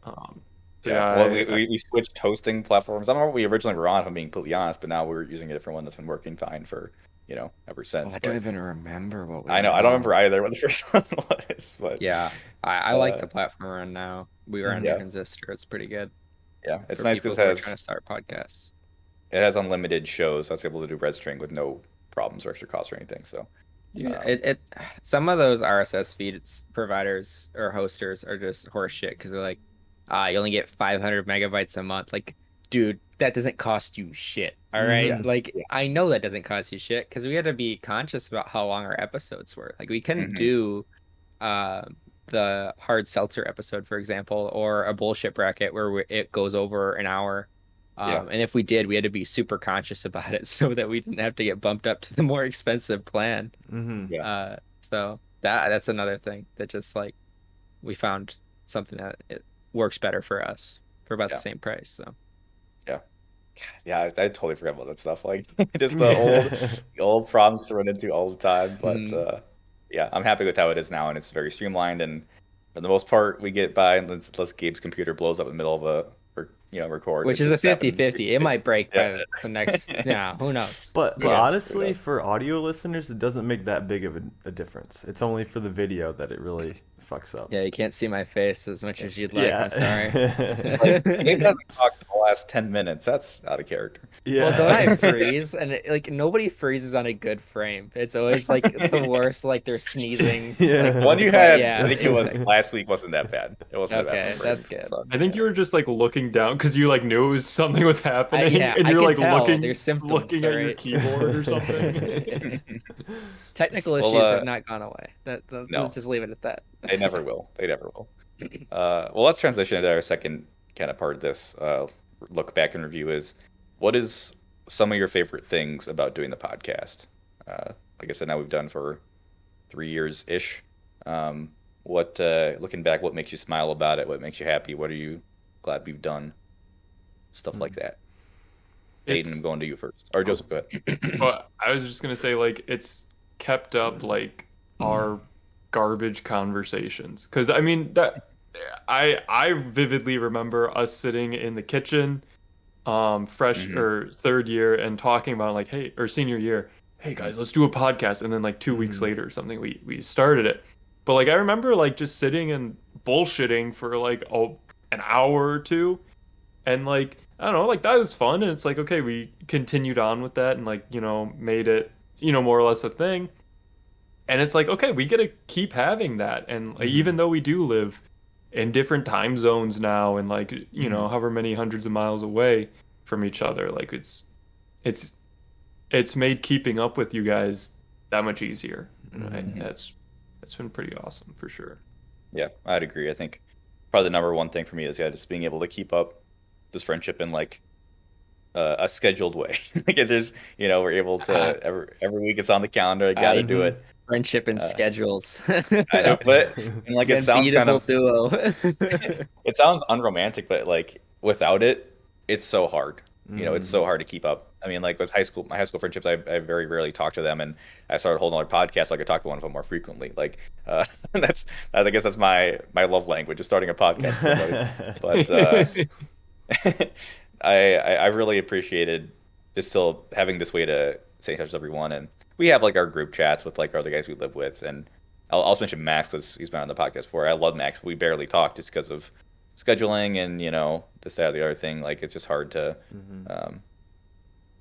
Well, we switched hosting platforms. I don't know what we originally were on, if I'm being completely honest, but now we're using a different one that's been working fine for, ever since. I don't even remember what we I know. I don't remember either what the first one was, but yeah, I like the platform we're on now. We were on Transistor. It's pretty good. Yeah, it's for nice because people who are trying to start podcasts. It has unlimited shows, so I was able to do red string with no problems or extra costs or anything. So some of those RSS feeds providers or hosters are just horse shit, because they're like, you only get 500 megabytes a month. Like, dude, that doesn't cost you shit. All right. I know that doesn't cost you shit, because we had to be conscious about how long our episodes were. Like, we couldn't do the hard seltzer episode, for example, or a bullshit bracket where it goes over an hour. And if we did, we had to be super conscious about it so that we didn't have to get bumped up to the more expensive plan. So that's another thing that just like we found something that it works better for us for about the same price. So I totally forgot about that stuff. Like just the old problems to run into all the time. But I'm happy with how it is now, and it's very streamlined. And for the most part, we get by unless Gabe's computer blows up in the middle of a record, which is a 50-50. It might break by the next. Who knows? But honestly, for audio listeners, it doesn't make that big of a difference. It's only for the video that it really fucks up. Yeah, you can't see my face as much as you'd like. I'm sorry. Gabe hasn't talked in the last 10 minutes. That's out of character. Yeah. Well, don't I freeze? And nobody freezes on a good frame. It's always like the worst. Like they're sneezing. The one you had, I think it was last week, wasn't that bad. It wasn't that bad. Okay, that's good. So, I think you were just like looking down because you like knew something was happening, and you're like looking at your keyboard or something. Technical issues have not gone away. Let's just leave it at that. They never will. Well, let's transition to our second kind of part of this look back and review. Is what is some of your favorite things about doing the podcast? Like I said, now we've done for 3 years ish. What looking back, what makes you smile about it? What makes you happy? What are you glad we've done? Stuff like that. Dayton, I'm going to you first. Or Joseph, go ahead. Well, I was just gonna say, like, it's kept up like our garbage conversations, because I mean that I vividly remember us sitting in the kitchen, fresh or third year, and talking about like, hey, or senior year, hey guys, let's do a podcast, and then like 2 weeks later or something, we started it. But like I remember like just sitting and bullshitting for like an hour or two, and like I don't know, like that was fun, and it's like okay, we continued on with that and like made it more or less a thing. And it's like, okay, we get to keep having that. And like, even though we do live in different time zones now and like, however many hundreds of miles away from each other, like it's made keeping up with you guys that much easier. And that's been pretty awesome for sure. Yeah, I'd agree. I think probably the number one thing for me is just being able to keep up this friendship in like a scheduled way. Like it's just, we're able to every week it's on the calendar. I got to do it. Friendship and schedules. I know, but and like it sounds kind of duo. It sounds unromantic, but like without it, it's so hard. It's so hard to keep up. I mean, like with my high school friendships, I very rarely talk to them, and I started holding on podcast so I could talk to one of them more frequently. Like I guess that's my love language is starting a podcast. But I really appreciated just still having this way to stay in touch with everyone. And we have like our group chats with like our other guys we live with. And I'll also mention Max because he's been on the podcast before. I love Max. We barely talk just because of scheduling and this, that, or the other thing. Like it's just hard to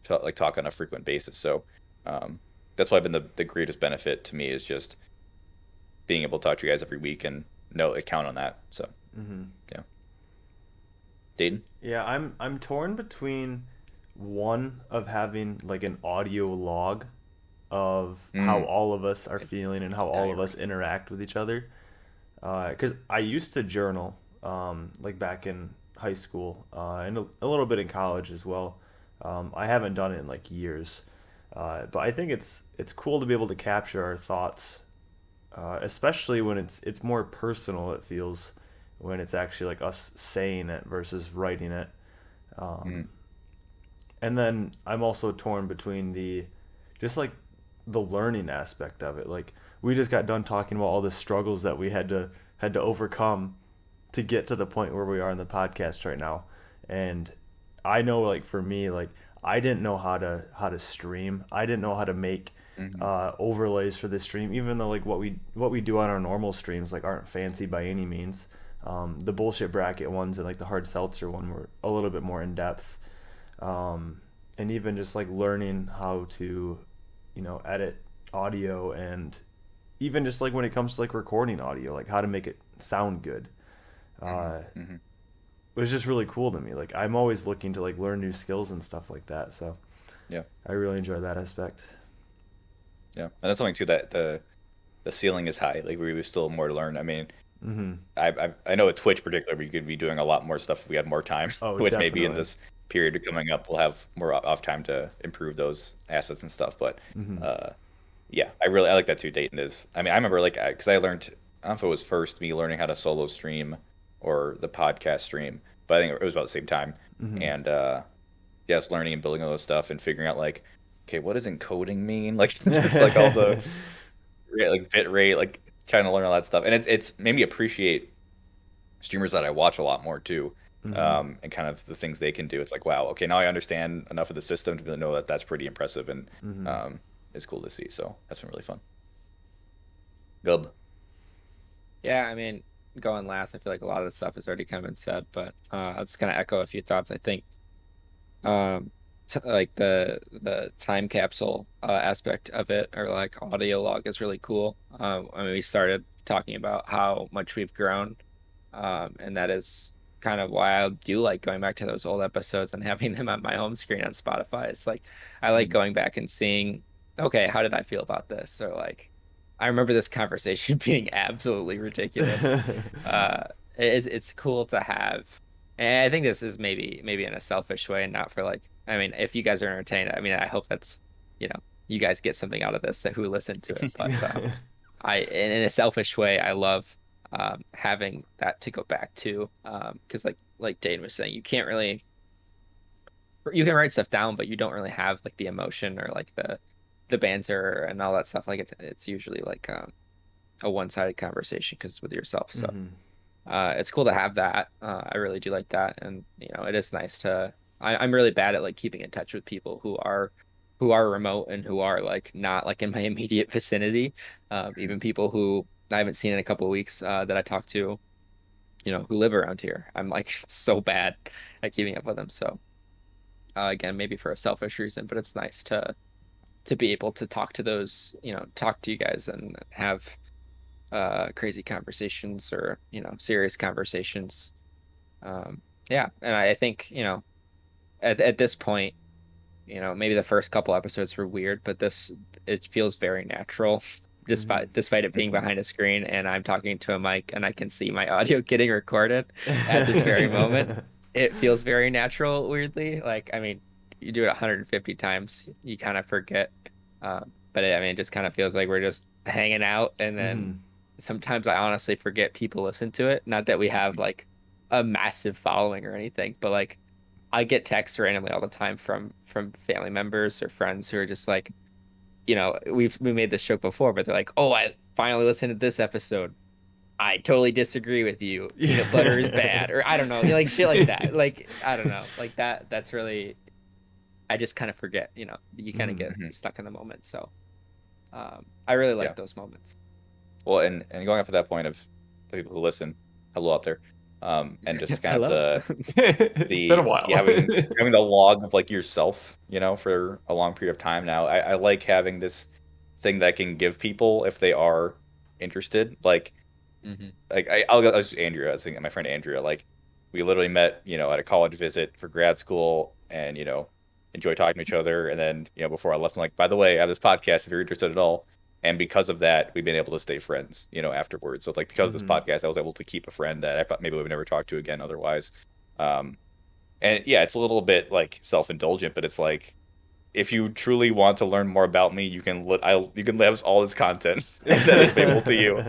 like talk on a frequent basis. So that's why been the greatest benefit to me is just being able to talk to you guys every week and count on that. So yeah. Dayton? Yeah, I'm torn between one of having like an audio log of how all of us are feeling and how all of us interact with each other. Because I used to journal, like back in high school, and a little bit in college as well. I haven't done it in like years, but I think it's cool to be able to capture our thoughts, especially when it's more personal. It feels when it's actually like us saying it versus writing it. And then I'm also torn between just like the learning aspect of it. Like we just got done talking about all the struggles that we had to overcome to get to the point where we are in the podcast right now. And I know like for me, like I didn't know how to stream. I didn't know how to make overlays for this stream, even though like what we do on our normal streams like aren't fancy by any means. The bullshit bracket ones and like the hard seltzer one were a little bit more in depth. And even just like learning how to, edit audio, and even just like when it comes to like recording audio, like how to make it sound good. It was just really cool to me. Like I'm always looking to like learn new skills and stuff like that. So yeah, I really enjoy that aspect. Yeah, and that's something too that the ceiling is high. Like we still have more to learn. I mean, I know at Twitch particularly we could be doing a lot more stuff if we had more time. Oh, which definitely. maybe in this period coming up we'll have more off time to improve those assets and stuff. But yeah, I like that too. Dayton is. I mean, I remember like because I learned. I don't know if it was first me learning how to solo stream or the podcast stream, but I think it was about the same time. And yeah, I was learning and building all those stuff and figuring out like, okay, what does encoding mean? Like just like all the like bit rate, like trying to learn all that stuff. And it's made me appreciate streamers that I watch a lot more too. And kind of the things they can do. It's like, wow, okay, now I understand enough of the system to know that that's pretty impressive and it's cool to see. So that's been really fun. Gub. Yeah, I mean, going last, I feel like a lot of the stuff has already kind of been said, but I'll just kind of echo a few thoughts. I think like the time capsule aspect of it, or like audio log, is really cool. I mean, we started talking about how much we've grown, and that is kind of why I do like going back to those old episodes and having them on my home screen on Spotify. It's like I like going back and seeing, okay, how did I feel about this? Or like, I remember this conversation being absolutely ridiculous. It's cool to have, and I think this is maybe in a selfish way, and not for like. I mean, if you guys are entertained, I mean, I hope that's, you guys get something out of this that who listen to it. But in a selfish way, I love having that to go back to, because like Dane was saying, you can write stuff down, but you don't really have like the emotion or like the banter and all that stuff. Like it's usually like a one-sided conversation because with yourself. So it's cool to have that. I really do like that, and it is nice to. I'm really bad at like keeping in touch with people who are remote and who are like not like in my immediate vicinity. Even people who I haven't seen in a couple of weeks that I talk to, who live around here. I'm like so bad at keeping up with them. So again, maybe for a selfish reason, but it's nice to be able to talk to those, talk to you guys and have crazy conversations or serious conversations. Yeah, and I think at this point, maybe the first couple episodes were weird, but it feels very natural, despite it being behind a screen and I'm talking to a mic and I can see my audio getting recorded at this very moment. It feels very natural, weirdly. Like, I mean, you do it 150 times, you kind of forget. But I mean, it just kind of feels like we're just hanging out, and then sometimes I honestly forget people listen to it. Not that we have like a massive following or anything, but like I get texts randomly all the time from family members or friends who are just like, we made this joke before, but they're like, oh, I finally listened to this episode. I totally disagree with you. Peanut butter is bad, or I don't know, like shit like that. Like I don't know, like that's really. I just kind of forget, you kind of get Mm-hmm. stuck in the moment. So I really like Yeah. those moments. Well, and going off of that point of the people who listen, hello out there, and just kind of Hello. It's been a while. having the log of like yourself, for a long period of time now. I like having this thing that I can give people if they are interested. Like I'll use Andrea. I was thinking my friend Andrea. Like we literally met, at a college visit for grad school, and enjoy talking to each other. And then before I left, I'm like, by the way, I have this podcast if you're interested at all. And because of that, we've been able to stay friends, afterwards. So like because of this podcast, I was able to keep a friend that I thought maybe we would never talk to again otherwise. And yeah, it's a little bit like self-indulgent, but it's like if you truly want to learn more about me, you can have all this content that is available to you,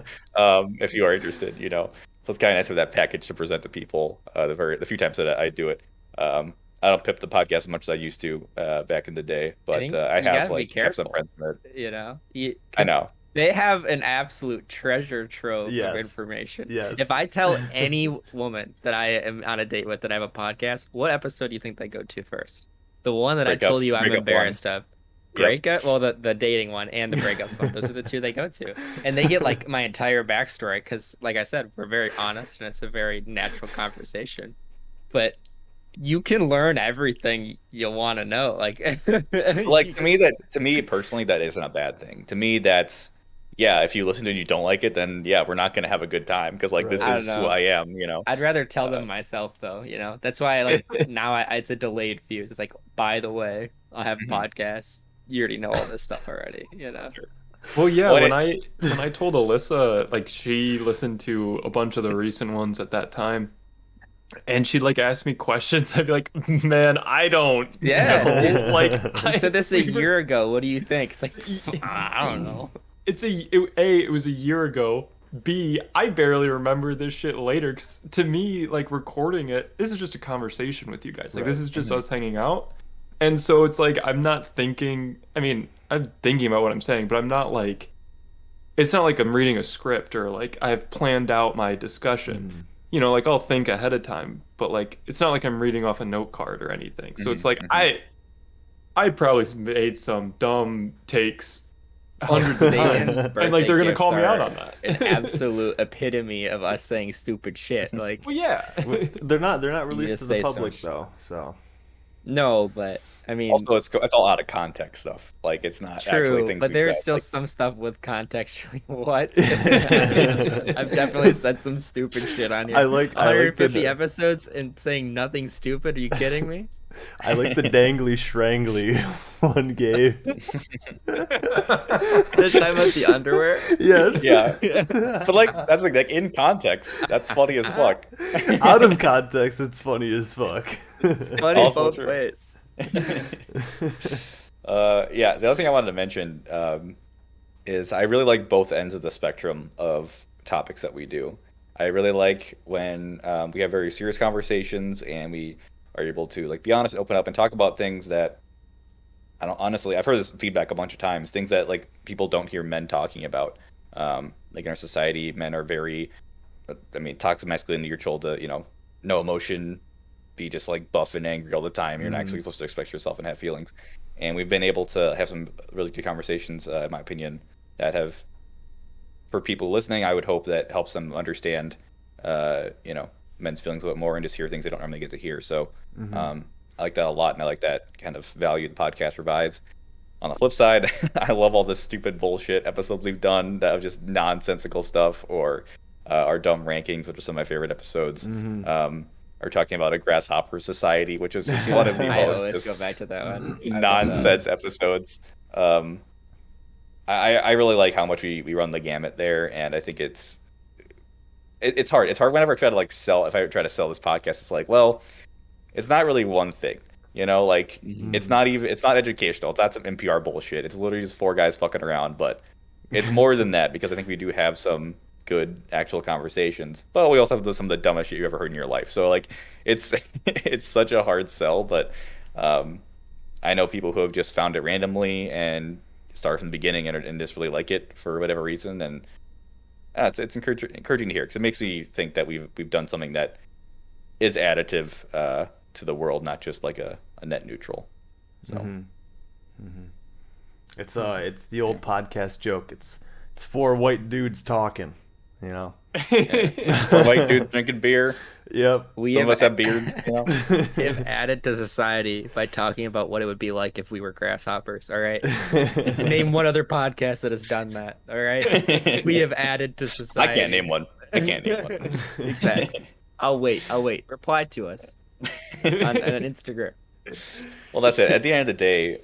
if you are interested. So it's kind of nice for that package to present to people. The few times that I do it, I don't pip the podcast as much as I used to back in the day, but I you have gotta be kept some careful, friends from it. I 'cause know. they have an absolute treasure trove of Yes. information. Yes. If I tell any woman that I am on a date with that I have a podcast, what episode do you think they go to first? The one that I told you I'm Breakup embarrassed of. Yep. Breakup, well, the dating one and the breakups one. Those are the two they go to, and they get like my entire backstory because, like I said, we're very honest and it's a very natural conversation. But you can learn everything you want to know. Like to me personally, that isn't a bad thing. To me, that's if you listen to it and you don't like it, then we're not gonna have a good time because Right. this I is don't who know. I am. I'd rather tell them myself though. That's why I like now. It's a delayed fuse. It's like, by the way, I have podcasts. You already know all this stuff already. Well, yeah. What When I told Alyssa, like she listened to a bunch of the recent ones at that time, and she'd like ask me questions. I'd be like, "Man, I don't know." Like you said this a year ago. What do you think? It's like I don't know. It was a year ago. B, I barely remember this shit later because to me, like recording it, this is just a conversation with you guys. Like this is just us hanging out. And so it's like I'm not thinking. I mean, I'm thinking about what I'm saying, but I'm not like. It's not like I'm reading a script or like I've planned out my discussion. Like I'll think ahead of time, but like it's not like I'm reading off a note card or anything. So it's like I probably made some dumb takes hundreds of times, and like they're gonna call me out on that. An absolute epitome of us saying stupid shit. Like, well, yeah, they're not released to just the say public some though, so. no, but I mean, also it's all out of context stuff. Like it's not actually true, things. but we there's said. still Like, some stuff with context. What? I've definitely said some stupid shit on here. I like 150 episodes and saying nothing stupid. Are you kidding me? I like the dangly strangly one, Gabe. This time with the underwear. Yes. Yeah. But like that's like in context, that's funny as fuck. Out of context, it's funny as fuck. It's funny Also both true. ways. The other thing I wanted to mention is I really like both ends of the spectrum of topics that we do. I really like when we have very serious conversations and we are able to like be honest and open up and talk about things that I've heard this feedback a bunch of times, things that like people don't hear men talking about. Like in our society, men are very, toxic masculinity, you're told to, no emotion, be just like buff and angry all the time. You're not actually supposed to express yourself and have feelings. And we've been able to have some really good conversations, in my opinion, that have, for people listening, I would hope that helps them understand, men's feelings a little more and just hear things they don't normally get to hear. So I like that a lot, and I like that kind of value the podcast provides. On the flip side, I love all the stupid bullshit episodes we've done that are just nonsensical stuff, or our dumb rankings, which are some of my favorite episodes. Are talking about a grasshopper society, which is just one of the I most always just go back to that one. nonsense episodes. I really like how much we run the gamut there, and I think it's hard. It's hard whenever I try to try to sell this podcast. It's like, well, it's not really one thing, like it's not educational. It's not some NPR bullshit. It's literally just four guys fucking around, but it's more than that because I think we do have some good actual conversations, but we also have some of the dumbest shit you ever heard in your life. So like it's it's such a hard sell, but I know people who have just found it randomly and started from the beginning and just really like it for whatever reason, and it's encouraging to hear because it makes me think that we've done something that is additive to the world, not just like a net neutral. So it's the old podcast joke. It's four white dudes talking, you know. Four white dudes drinking beer. Yep. Some of us have beards. You know? We have added to society by talking about what it would be like if we were grasshoppers. All right. Name one other podcast that has done that. All right. We have added to society. I can't name one. Exactly. I'll wait. Reply to us on Instagram. Well, that's it. At the end of the day,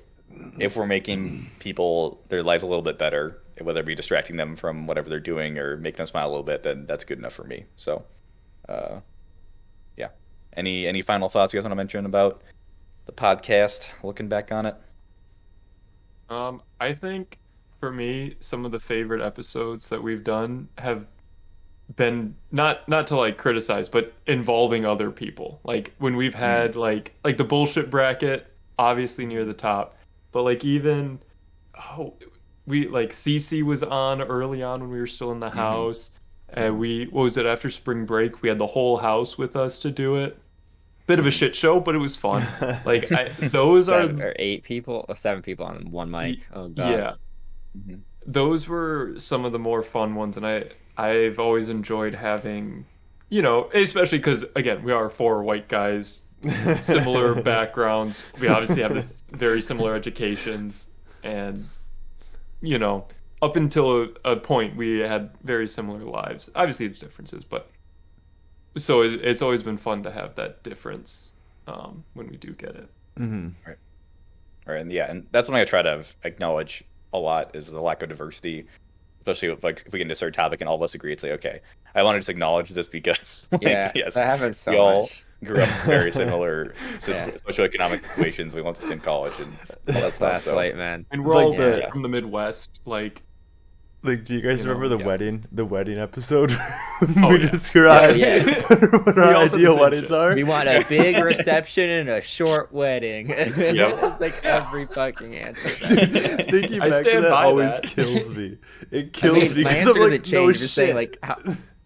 if we're making people their lives a little bit better, whether it be distracting them from whatever they're doing or making them smile a little bit, then that's good enough for me. So, yeah. Any final thoughts you guys want to mention about the podcast? Looking back on it, I think for me, some of the favorite episodes that we've done have been not to like criticize, but involving other people. Like when we've had like the bullshit bracket, obviously near the top, but like even we like CC was on early on when we were still in the house. And what was it, after spring break, we had the whole house with us to do it. Bit of a shit show, but it was fun. Like those or 8 people or 7 people on one mic. Oh god. Yeah. Those were some of the more fun ones, and I've always enjoyed having, you know, especially because again we are 4 white guys, similar backgrounds. We obviously have this very similar educations, and you know, up until a point we had very similar lives. Obviously there's differences, but so it's always been fun to have that difference when we do get it. Right. And yeah, and that's something I try to acknowledge a lot, is the lack of diversity, especially if we get into a certain topic and all of us agree. It's like, okay, I want to just acknowledge this because yes, that happens so we all much. grew up in very similar socioeconomic situations. We went to the same college and all that stuff. So. Light, man. And we're all from the Midwest, like. Like, do you guys remember the wedding episode? Oh, we described what our ideal weddings are. We want a big reception and a short wedding. Yep. It's like every fucking answer. Thinking back to that always kills me. It kills me my because answer I'm like, doesn't change. no You're just shit. saying like,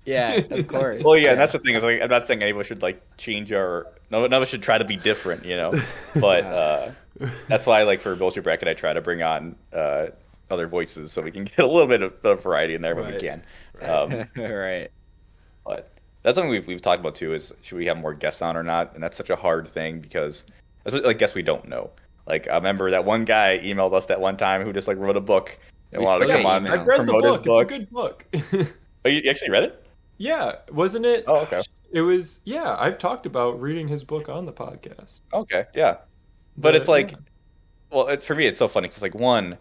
yeah, of course. Well, yeah, and that's the thing. Is like, I'm not saying anyone should like change our. None of us should try to be different, you know. But that's why, like, for Bullshit Bracket, I try to bring on other voices so we can get a little bit of variety in there when we can. Right. But that's something we've talked about too, is should we have more guests on or not? And that's such a hard thing because I guess we don't know. Like, I remember that one guy emailed us that one time who just like wrote a book and wanted to come on I've and read the promote his book. book. It's a good book. Oh, you actually read it? Yeah, wasn't it? Oh, okay. It was, yeah, I've talked about reading his book on the podcast. Okay, yeah. But it's like, well, for me, it's so funny. 'Cause it's like, one,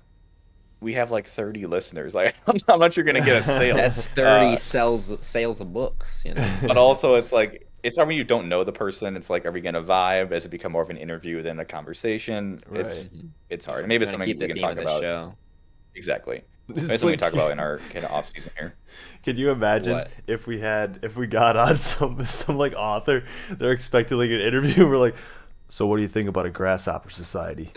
we have like 30 listeners. Like, I'm not sure you're gonna get a sale. That's 30 sales of books, you know. But also, it's like, it's hard when you don't know the person. It's like, are we gonna vibe? Does it become more of an interview than a conversation? Right. It's hard. Maybe it's something we can talk about. Show. Exactly. It's Maybe something we talk about in our kind of off season here. Can you imagine if we got on some like author, they're expecting like an interview, we're like, so what do you think about a grasshopper society?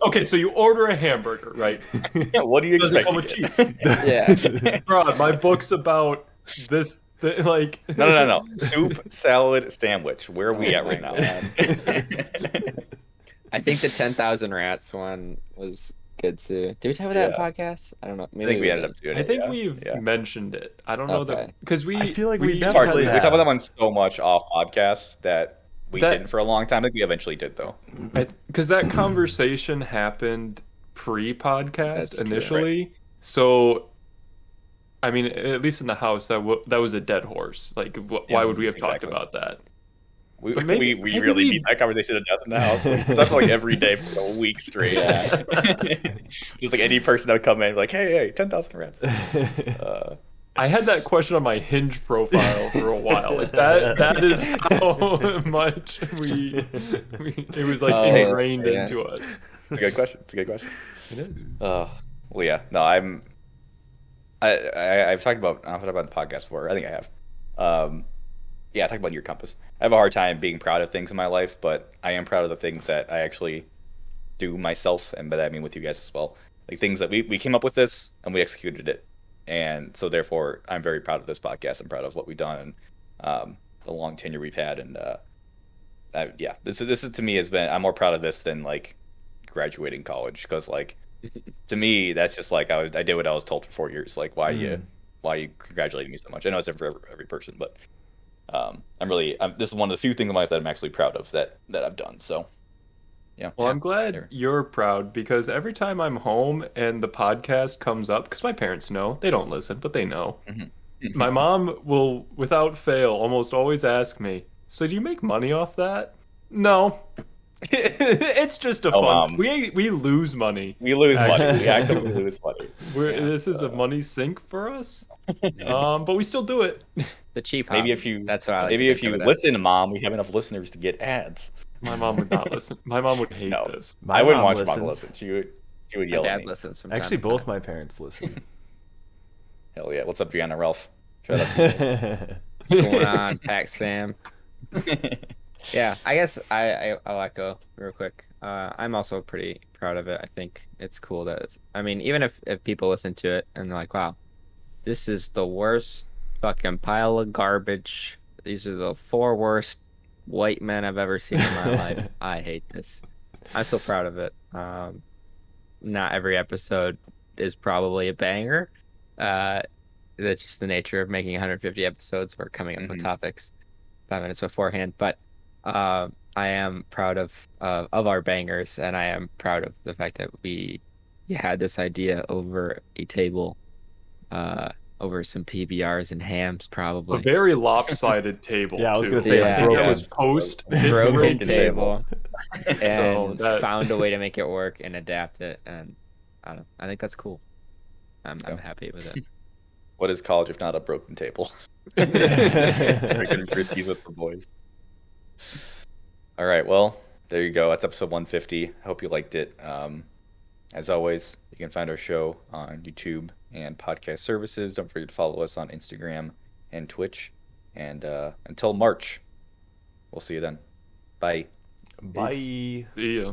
Okay, so you order a hamburger, right? Yeah, what do you expect? Yeah. Bro, my book's about this, like... No. Soup, salad, sandwich. Where are we at right now? I think the 10,000 Rats one was good too. Did we talk about that in podcast? I don't know. Maybe I think we ended up doing it. I think we've mentioned it. I don't know that because I feel like we It's hard. definitely We talk about that one so much off podcasts that we didn't for a long time. I think we eventually did though. Because that conversation happened pre-podcast initially. Right. So, I mean, at least in the house, that was a dead horse. Like, why would we have talked about that? We really beat that conversation to death in the house. We talked like every day for a week straight. Yeah. Just like any person that would come in, like, hey, 10,000 rats. I had that question on my Hinge profile for a while. Like that is how much it was like ingrained into us. It's a good question. It is. Well, yeah. No, I've talked about, I don't know if I've talked about the podcast before. I think I have. Yeah, talk about your compass. I have a hard time being proud of things in my life, but I am proud of the things that I actually do myself, and by that I mean with you guys as well. Like things that we came up with this and we executed it, and so therefore I'm very proud of this podcast. I'm proud of what we've done and the long tenure we've had, and yeah, this is to me has been, I'm more proud of this than like graduating college, because like to me that's just like I did what I was told for 4 years. Like why you congratulating me so much? I know it's different for every person, but this is one of the few things in life that I'm actually proud of that I've done. So yeah. Well, I'm glad you're proud, because every time I'm home and the podcast comes up, because my parents know, they don't listen, but they know. My mom will, without fail, almost always ask me, "So do you make money off that?" No. It's just a fun. We lose money. We lose money. We actively lose money. This is a money sink for us. But we still do it. The cheap maybe hobby. if you That's what I like maybe to if think you of it listen, as. Mom, we have enough listeners to get ads. My mom would not listen. My mom would hate this. My I wouldn't mom want your mom to listens. listen. She would My yell at dad me. listens from time Actually, to both time. my parents listen. Hell yeah! What's up, Gianna Ralph? Shout out to What's going on, PAX fam? Yeah, I guess I'll echo real quick. I'm also pretty proud of it. I think it's cool that I mean, even if people listen to it and they're like, wow, this is the worst fucking pile of garbage. These are the 4 worst white men I've ever seen in my life. I hate this. I'm still proud of it. Not every episode is probably a banger. That's just the nature of making 150 episodes or coming up with topics 5 minutes beforehand. But I am proud of our bangers, and I am proud of the fact that we had this idea over a table, over some PBRs and hams, A probably. very lopsided table. Yeah, I was too. gonna say Yeah. it's broken. That was post Broken table, and that- found a way to make it work and adapt it, and I think that's cool. I'm happy with it. What is college if not a broken table? Drinking brewskis with the boys. All right, well, there you go. That's episode 150. I hope you liked it. As always, you can find our show on YouTube and podcast services. Don't forget to follow us on Instagram and Twitch. And until March, we'll see you then. Bye. Bye. See ya.